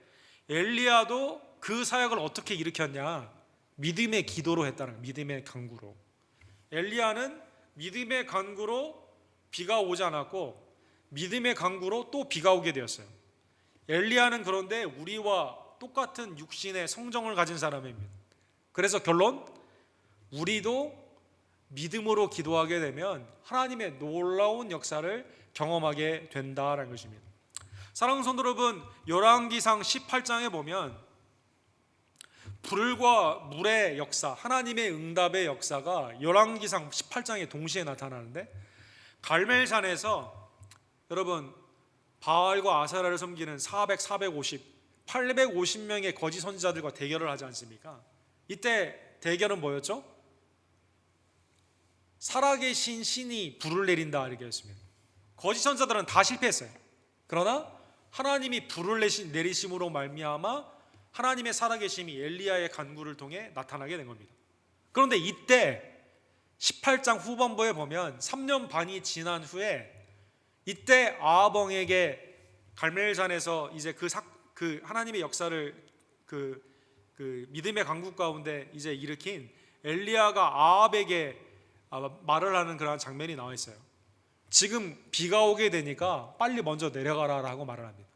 Speaker 1: 엘리야도 그 사역을 어떻게 일으켰냐, 믿음의 기도로 했다는 거예요. 믿음의 간구로. 엘리야는 믿음의 간구로 비가 오지 않았고 믿음의 간구로 또 비가 오게 되었어요. 엘리야는 그런데 우리와 똑같은 육신의 성정을 가진 사람입니다. 그래서 결론, 우리도 믿음으로 기도하게 되면 하나님의 놀라운 역사를 경험하게 된다는 것입니다. 사랑하는 성도 여러분, 열왕기상 18장에 보면 불과 물의 역사, 하나님의 응답의 역사가 열왕기상 18장에 동시에 나타나는데, 갈멜산에서 여러분 바알과 아세라를 섬기는 850명의 거짓 선지자들과 대결을 하지 않습니까? 이때 대결은 뭐였죠? 살아계신 신이 불을 내린다, 이렇게 했습니다. 거짓 선지자들은 다 실패했어요. 그러나 하나님이 불을 내리심으로 말미암아 하나님의 살아계심이 엘리야의 간구를 통해 나타나게 된 겁니다. 그런데 이때 18장 후반부에 보면 3년 반이 지난 후에 이때 아합 왕에게 갈멜산에서 이제 그 하나님의 역사를 그 믿음의 강국 가운데 이제 일으킨 엘리야가 아합에게 말을 하는 그런 장면이 나와 있어요. 지금 비가 오게 되니까 빨리 먼저 내려가라라고 말을 합니다.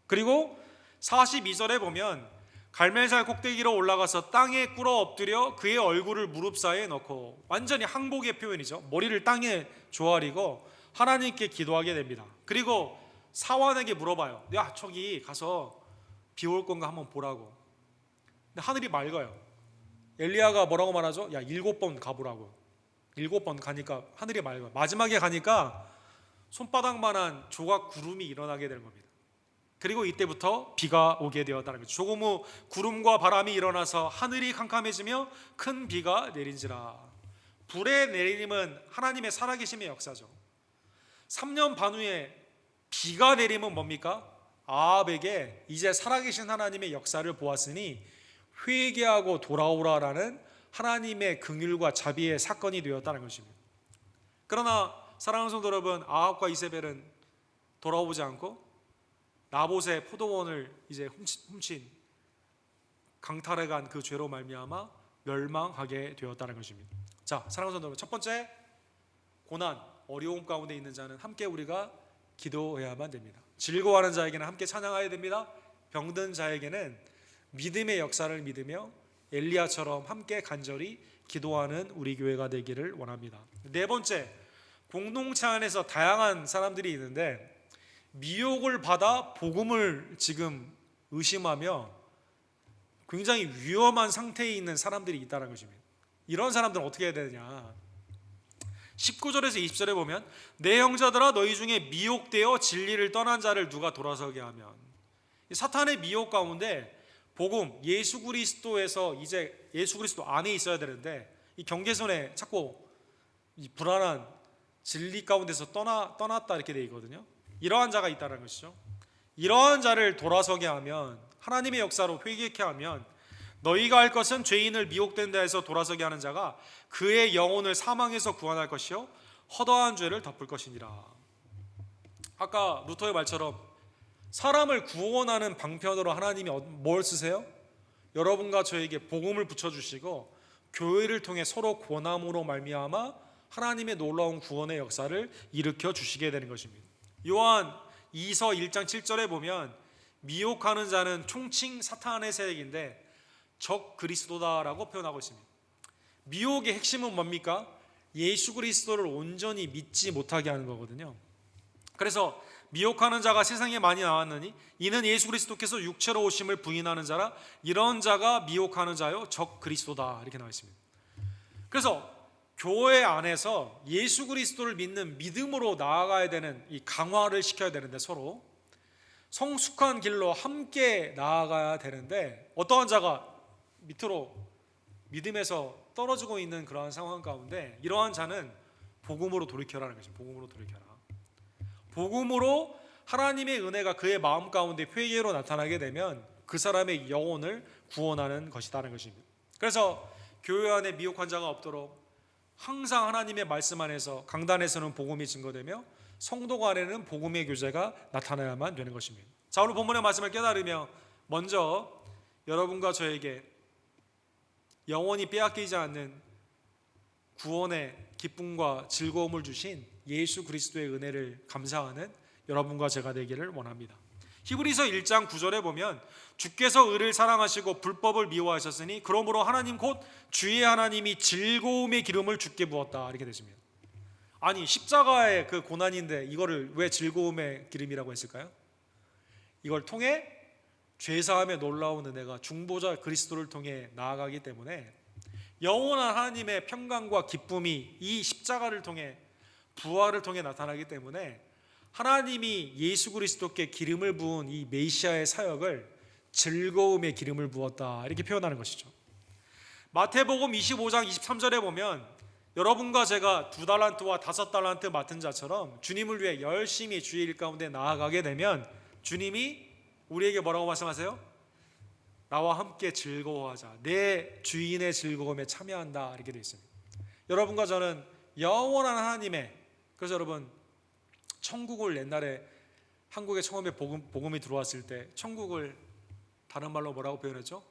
Speaker 1: 그리고 42절에 보면 갈멜산 꼭대기로 올라가서 땅에 꿇어 엎드려 그의 얼굴을 무릎 사이에 넣고, 완전히 항복의 표현이죠. 머리를 땅에 조아리고 하나님께 기도하게 됩니다. 그리고 사환에게 물어봐요. 야, 저기 가서 비 올 건가 한번 보라고. 근데 하늘이 맑아요. 엘리야가 뭐라고 말하죠? 야, 7번 가보라고. 7번 가니까 하늘이 맑아요. 마지막에 가니까 손바닥만한 조각 구름이 일어나게 되는 겁니다. 그리고 이때부터 비가 오게 되었다는 거죠. 조금 후 구름과 바람이 일어나서 하늘이 캄캄해지며 큰 비가 내린지라. 불의 내림은 하나님의 살아계심의 역사죠. 3년 반 후에 비가 내리면 뭡니까? 아합에게 이제 살아계신 하나님의 역사를 보았으니 회개하고 돌아오라라는 하나님의 긍휼과 자비의 사건이 되었다는 것입니다. 그러나 사랑하는 성도 여러분, 아합과 이세벨은 돌아오지 않고 나봇의 포도원을 이제 훔친 강탈해간 그 죄로 말미암아 멸망하게 되었다는 것입니다. 자, 사랑하는 성도 여러분, 첫 번째 고난, 어려움 가운데 있는 자는 함께 우리가 기도해야만 됩니다. 즐거워하는 자에게는 함께 찬양해야 됩니다. 병든 자에게는 믿음의 역사를 믿으며 엘리야처럼 함께 간절히 기도하는 우리 교회가 되기를 원합니다. 네 번째, 공동체 안에서 다양한 사람들이 있는데 미혹을 받아 복음을 지금 의심하며 굉장히 위험한 상태에 있는 사람들이 있다는 것입니다. 이런 사람들은 어떻게 해야 되느냐? 19절에서 20절에 보면 내 형제들아 너희 중에 미혹되어 진리를 떠난 자를 누가 돌아서게 하면, 사탄의 미혹 가운데 복음, 예수 그리스도에서 이제 예수 그리스도 안에 있어야 되는데 이 경계선에 자꾸 이 불안한 진리 가운데서 떠났다 이렇게 되어 있거든요. 이러한 자가 있다는 것이죠. 이러한 자를 돌아서게 하면, 하나님의 역사로 회개케 하면 너희가 할 것은 죄인을 미혹된 데에서 돌아서게 하는 자가 그의 영혼을 사망에서 구원할 것이요 허다한 죄를 덮을 것이니라. 아까 루터의 말처럼 사람을 구원하는 방편으로 하나님이 뭘 쓰세요? 여러분과 저에게 복음을 붙여주시고 교회를 통해 서로 권함으로 말미암아 하나님의 놀라운 구원의 역사를 일으켜 주시게 되는 것입니다. 요한 2서 1장 7절에 보면 미혹하는 자는 총칭 사탄의 세력인데 적 그리스도다라고 표현하고 있습니다. 미혹의 핵심은 뭡니까? 예수 그리스도를 온전히 믿지 못하게 하는 거거든요. 그래서 미혹하는 자가 세상에 많이 나왔느니 이는 예수 그리스도께서 육체로 오심을 부인하는 자라 이런 자가 미혹하는 자요 적 그리스도다 이렇게 나와 있습니다. 그래서 교회 안에서 예수 그리스도를 믿는 믿음으로 나아가야 되는 이 강화를 시켜야 되는데 서로 성숙한 길로 함께 나아가야 되는데 어떠한 자가 밑으로 믿음에서 떨어지고 있는 그러한 상황 가운데 이러한 자는 복음으로 돌이켜라는 것입니다. 복음으로 돌이켜라. 복음으로 하나님의 은혜가 그의 마음 가운데 회개로 나타나게 되면 그 사람의 영혼을 구원하는 것이라는 것입니다. 그래서 교회 안에 미혹한 자가 없도록 항상 하나님의 말씀 안에서 강단에서는 복음이 증거되며 성도 안에는 복음의 교제가 나타나야만 되는 것입니다. 자, 오늘 본문의 말씀을 깨달으며 먼저 여러분과 저에게 영원히 빼앗기지 않는 구원의 기쁨과 즐거움을 주신 예수 그리스도의 은혜를 감사하는 여러분과 제가 되기를 원합니다. 히브리서 1장 9절에 보면 주께서 의를 사랑하시고 불법을 미워하셨으니 그러므로 하나님 곧 주의 하나님이 즐거움의 기름을 주께 부었다 이렇게 되십니다. 아니 십자가의 그 고난인데 이거를 왜 즐거움의 기름이라고 했을까요? 이걸 통해 죄사함의 놀라운 은혜가 중보자 그리스도를 통해 나아가기 때문에 영원한 하나님의 평강과 기쁨이 이 십자가를 통해 부활을 통해 나타나기 때문에 하나님이 예수 그리스도께 기름을 부은 이 메시아의 사역을 즐거움의 기름을 부었다 이렇게 표현하는 것이죠. 마태복음 25장 23절에 보면 여러분과 제가 2달란트와 5달란트 맡은 자처럼 주님을 위해 열심히 주의 일 가운데 나아가게 되면 주님이 우리에게 뭐라고 말씀하세요? 나와 함께 즐거워하자. 내 주인의 즐거움에 참여한다 이렇게 되어 있습니다. 여러분과 저는 영원한 하나님의, 그래서 여러분 천국을 옛날에 한국에 처음에 복음이 들어왔을 때 천국을 다른 말로 뭐라고 표현했죠?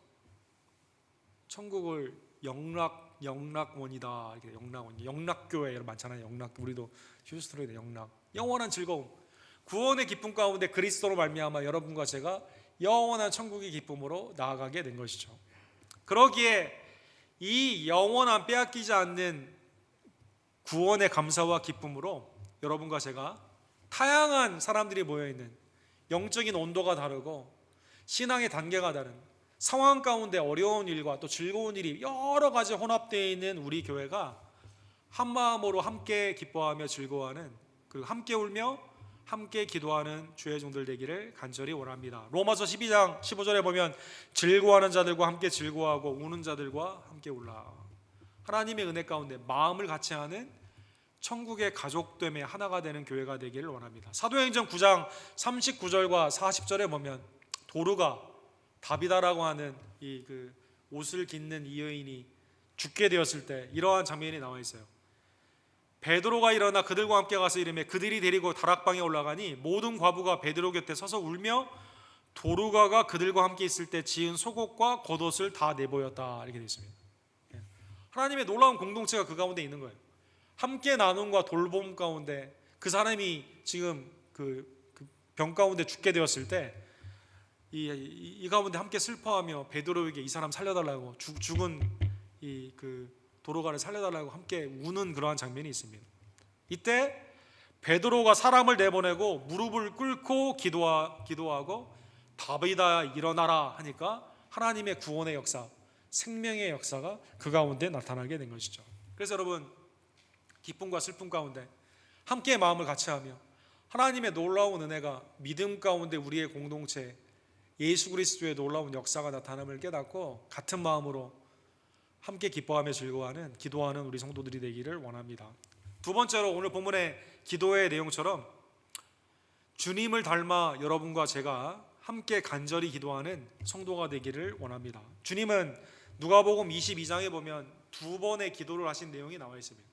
Speaker 1: 천국을 영락원이다. 이렇게 영락원, 영락교회 여러분 많잖아요. 영락, 우리도 휴스트로에 영락, 영원한 즐거움, 구원의 기쁨 가운데 그리스도로 말미암아 여러분과 제가 영원한 천국의 기쁨으로 나아가게 된 것이죠. 그러기에 이 영원한 빼앗기지 않는 구원의 감사와 기쁨으로 여러분과 제가 다양한 사람들이 모여있는 영적인 온도가 다르고 신앙의 단계가 다른 상황 가운데 어려운 일과 또 즐거운 일이 여러 가지 혼합되어 있는 우리 교회가 한 마음으로 함께 기뻐하며 즐거워하는, 그리고 함께 울며 함께 기도하는 주의 종들 되기를 간절히 원합니다. 로마서 12장 15절에 보면 즐거워하는 자들과 함께 즐거워하고 우는 자들과 함께 울라. 하나님의 은혜 가운데 마음을 같이 하는 천국의 가족됨의 하나가 되는 교회가 되기를 원합니다. 사도행전 9장 39절과 40절에 보면 도르가 다비다라고 하는 이 그 옷을 깃는 이 여인이 죽게 되었을 때 이러한 장면이 나와 있어요. 베드로가 일어나 그들과 함께 가서 이르매 그들이 데리고 다락방에 올라가니 모든 과부가 베드로 곁에 서서 울며 도르가가 그들과 함께 있을 때 지은 속옷과 겉옷을 다 내보였다 이렇게 되어 있습니다. 하나님의 놀라운 공동체가 그 가운데 있는 거예요. 함께 나눔과 돌봄 가운데 그 사람이 지금 그 병 가운데 죽게 되었을 때 이 가운데 함께 슬퍼하며 베드로에게 이 사람 살려달라고 죽은 이 도르가를 살려달라고 함께 우는 그러한 장면이 있습니다. 이때 베드로가 사람을 내보내고 무릎을 꿇고 기도하고 다윗아 일어나라 하니까 하나님의 구원의 역사, 생명의 역사가 그 가운데 나타나게 된 것이죠. 그래서 여러분, 기쁨과 슬픔 가운데 함께 마음을 같이하며 하나님의 놀라운 은혜가 믿음 가운데 우리의 공동체 예수 그리스도의 놀라운 역사가 나타남을 깨닫고 같은 마음으로 함께 기뻐하며 즐거워하는 기도하는 우리 성도들이 되기를 원합니다. 두 번째로 오늘 본문의 기도의 내용처럼 주님을 닮아 여러분과 제가 함께 간절히 기도하는 성도가 되기를 원합니다. 주님은 누가복음 22장에 보면 두 번의 기도를 하신 내용이 나와 있습니다.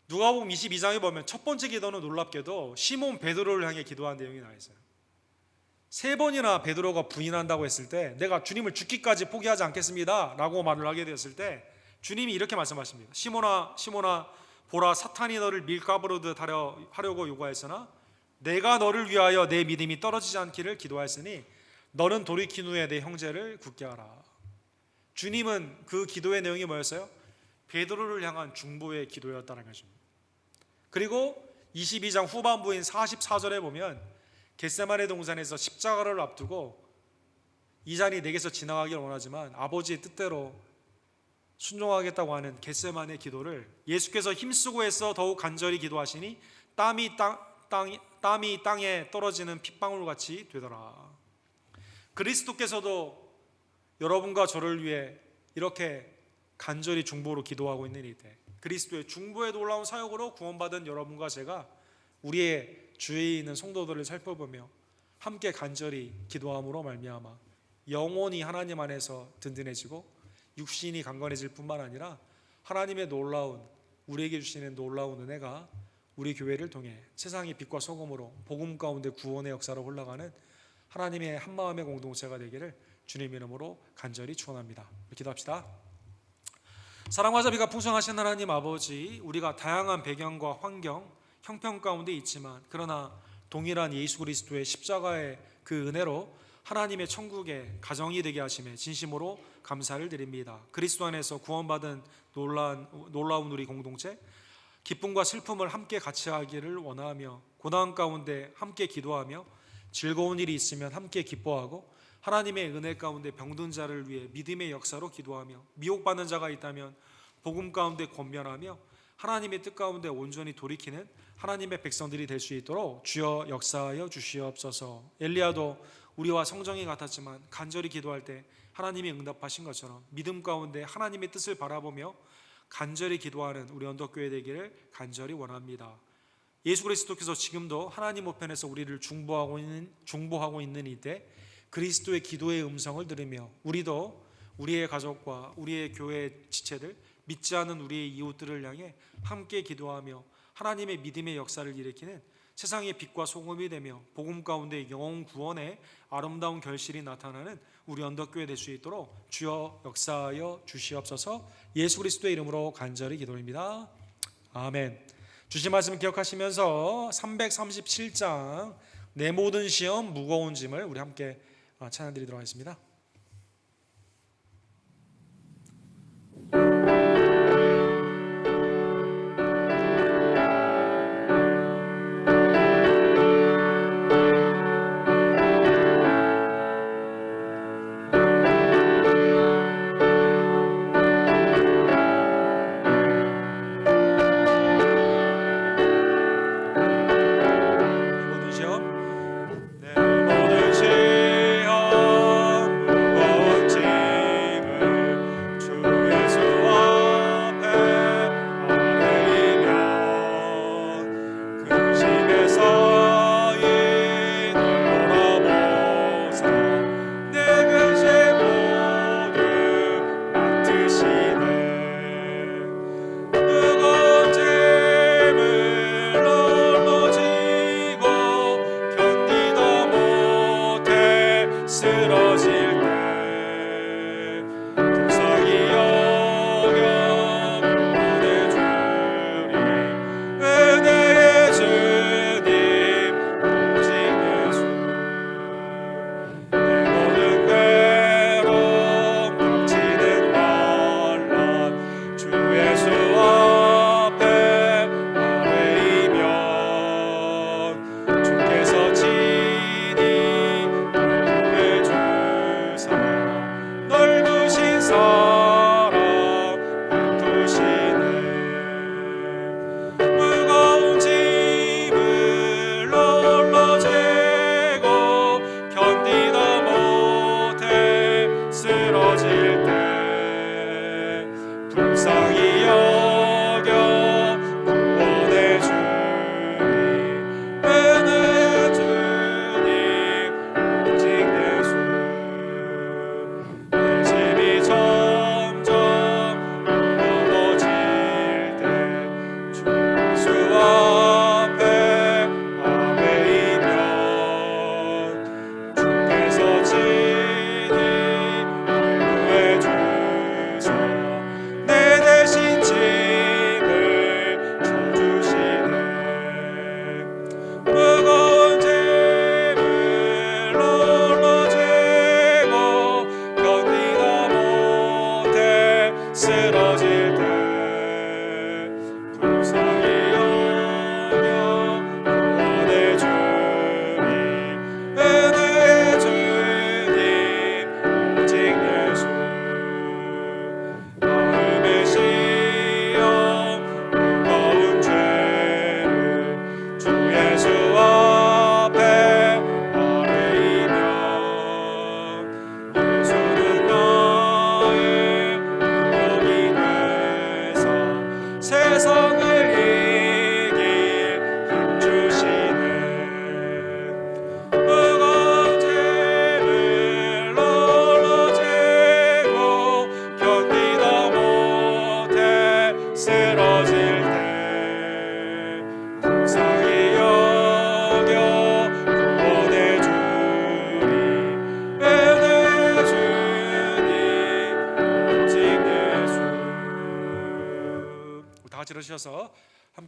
Speaker 1: 누가복음 22장에 보면 첫 번째 기도는 놀랍게도 시몬 베드로를 향해 기도한 내용이 나와 있어요. 세 번이나 베드로가 부인한다고 했을 때 내가 주님을 죽기까지 포기하지 않겠습니다 라고 말을 하게 되었을 때 주님이 이렇게 말씀하십니다. 시몬아 보라, 사탄이 너를 밀가부르듯 하려고 요구하였으나 내가 너를 위하여 내 믿음이 떨어지지 않기를 기도하였으니 너는 돌이킨 후에 내 형제를 굳게 하라. 주님은 그 기도의 내용이 뭐였어요? 베드로를 향한 중보의 기도였다는 것입니다. 그리고 22장 후반부인 44절에 보면 겟세마네 동산에서 십자가를 앞두고 이 잔이 내게서 지나가길 원하지만 아버지의 뜻대로 순종하겠다고 하는 겟세마네 기도를 예수께서 힘쓰고 해서 더욱 간절히 기도하시니 땀이 땅에 떨어지는 핏방울같이 되더라. 그리스도께서도 여러분과 저를 위해 이렇게 간절히 중보로 기도하고 있는 이때 그리스도의 중보의 놀라운 사역으로 구원받은 여러분과 제가 우리의 주위에 있는 성도들을 살펴보며 함께 간절히 기도함으로 말미암아 영혼이 하나님 안에서 든든해지고 육신이 강건해질 뿐만 아니라 하나님의 놀라운 우리에게 주시는 놀라운 은혜가 우리 교회를 통해 세상의 빛과 소금으로 복음 가운데 구원의 역사로 흘러가는 하나님의 한마음의 공동체가 되기를 주님 이름으로 간절히 축원합니다. 기도합시다. 사랑과 자비가 풍성하신 하나님 아버지, 우리가 다양한 배경과 환경, 형편 가운데 있지만 그러나 동일한 예수 그리스도의 십자가의 그 은혜로 하나님의 천국의 가정이 되게 하심에 진심으로 감사를 드립니다. 그리스도 안에서 구원받은 놀라운 우리 공동체, 기쁨과 슬픔을 함께 같이 하기를 원하며 고난 가운데 함께 기도하며 즐거운 일이 있으면 함께 기뻐하고 하나님의 은혜 가운데 병든 자를 위해 믿음의 역사로 기도하며 미혹받는 자가 있다면 복음 가운데 권면하며 하나님의 뜻 가운데 온전히 돌이키는 하나님의 백성들이 될 수 있도록 주여 역사하여 주시옵소서. 엘리야도 우리와 성정이 같았지만 간절히 기도할 때 하나님이 응답하신 것처럼 믿음 가운데 하나님의 뜻을 바라보며 간절히 기도하는 우리 언덕교회 되기를 간절히 원합니다. 예수 그리스도께서 지금도 하나님 우편에서 우리를 중보하고 있는 이때 그리스도의 기도의 음성을 들으며 우리도 우리의 가족과 우리의 교회 지체들, 믿지 않는 우리의 이웃들을 향해 함께 기도하며 하나님의 믿음의 역사를 일으키는 세상의 빛과 소금이 되며 복음 가운데 영혼 구원의 아름다운 결실이 나타나는 우리 언덕교회 될 수 있도록 주여 역사하여 주시옵소서. 예수 그리스도의 이름으로 간절히 기도합니다. 아멘. 주신 말씀 기억하시면서 337장 내 모든 시험 무거운 짐을 우리 함께 찬양드리도록 하겠습니다. 내 모든 시험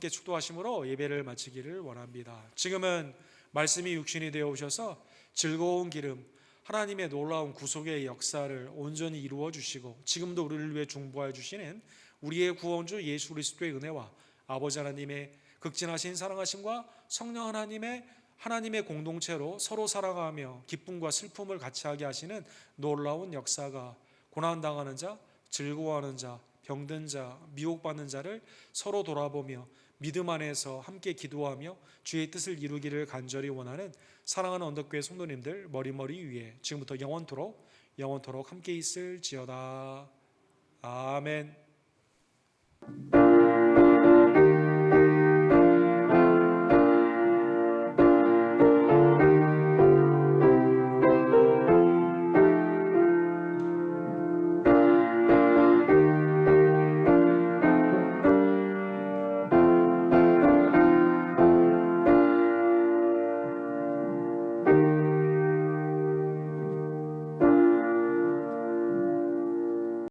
Speaker 1: 함께 축도하심으로 예배를 마치기를 원합니다. 지금은 말씀이 육신이 되어 오셔서 즐거운 기름, 하나님의 놀라운 구속의 역사를 온전히 이루어 주시고 지금도 우리를 위해 중보하여 주시는 우리의 구원주 예수 그리스도의 은혜와 아버지 하나님의 극진하신 사랑하심과 성령 하나님의 공동체로 서로 살아가며 기쁨과 슬픔을 같이 하게 하시는 놀라운 역사가 고난당하는 자, 즐거워하는 자, 병든 자, 미혹받는 자를 서로 돌아보며 믿음 안에서 함께 기도하며 주의 뜻을 이루기를 간절히 원하는 사랑하는 언덕교회 성도님들 머리머리 위에 지금부터 영원토록 함께 있을지어다. 아멘.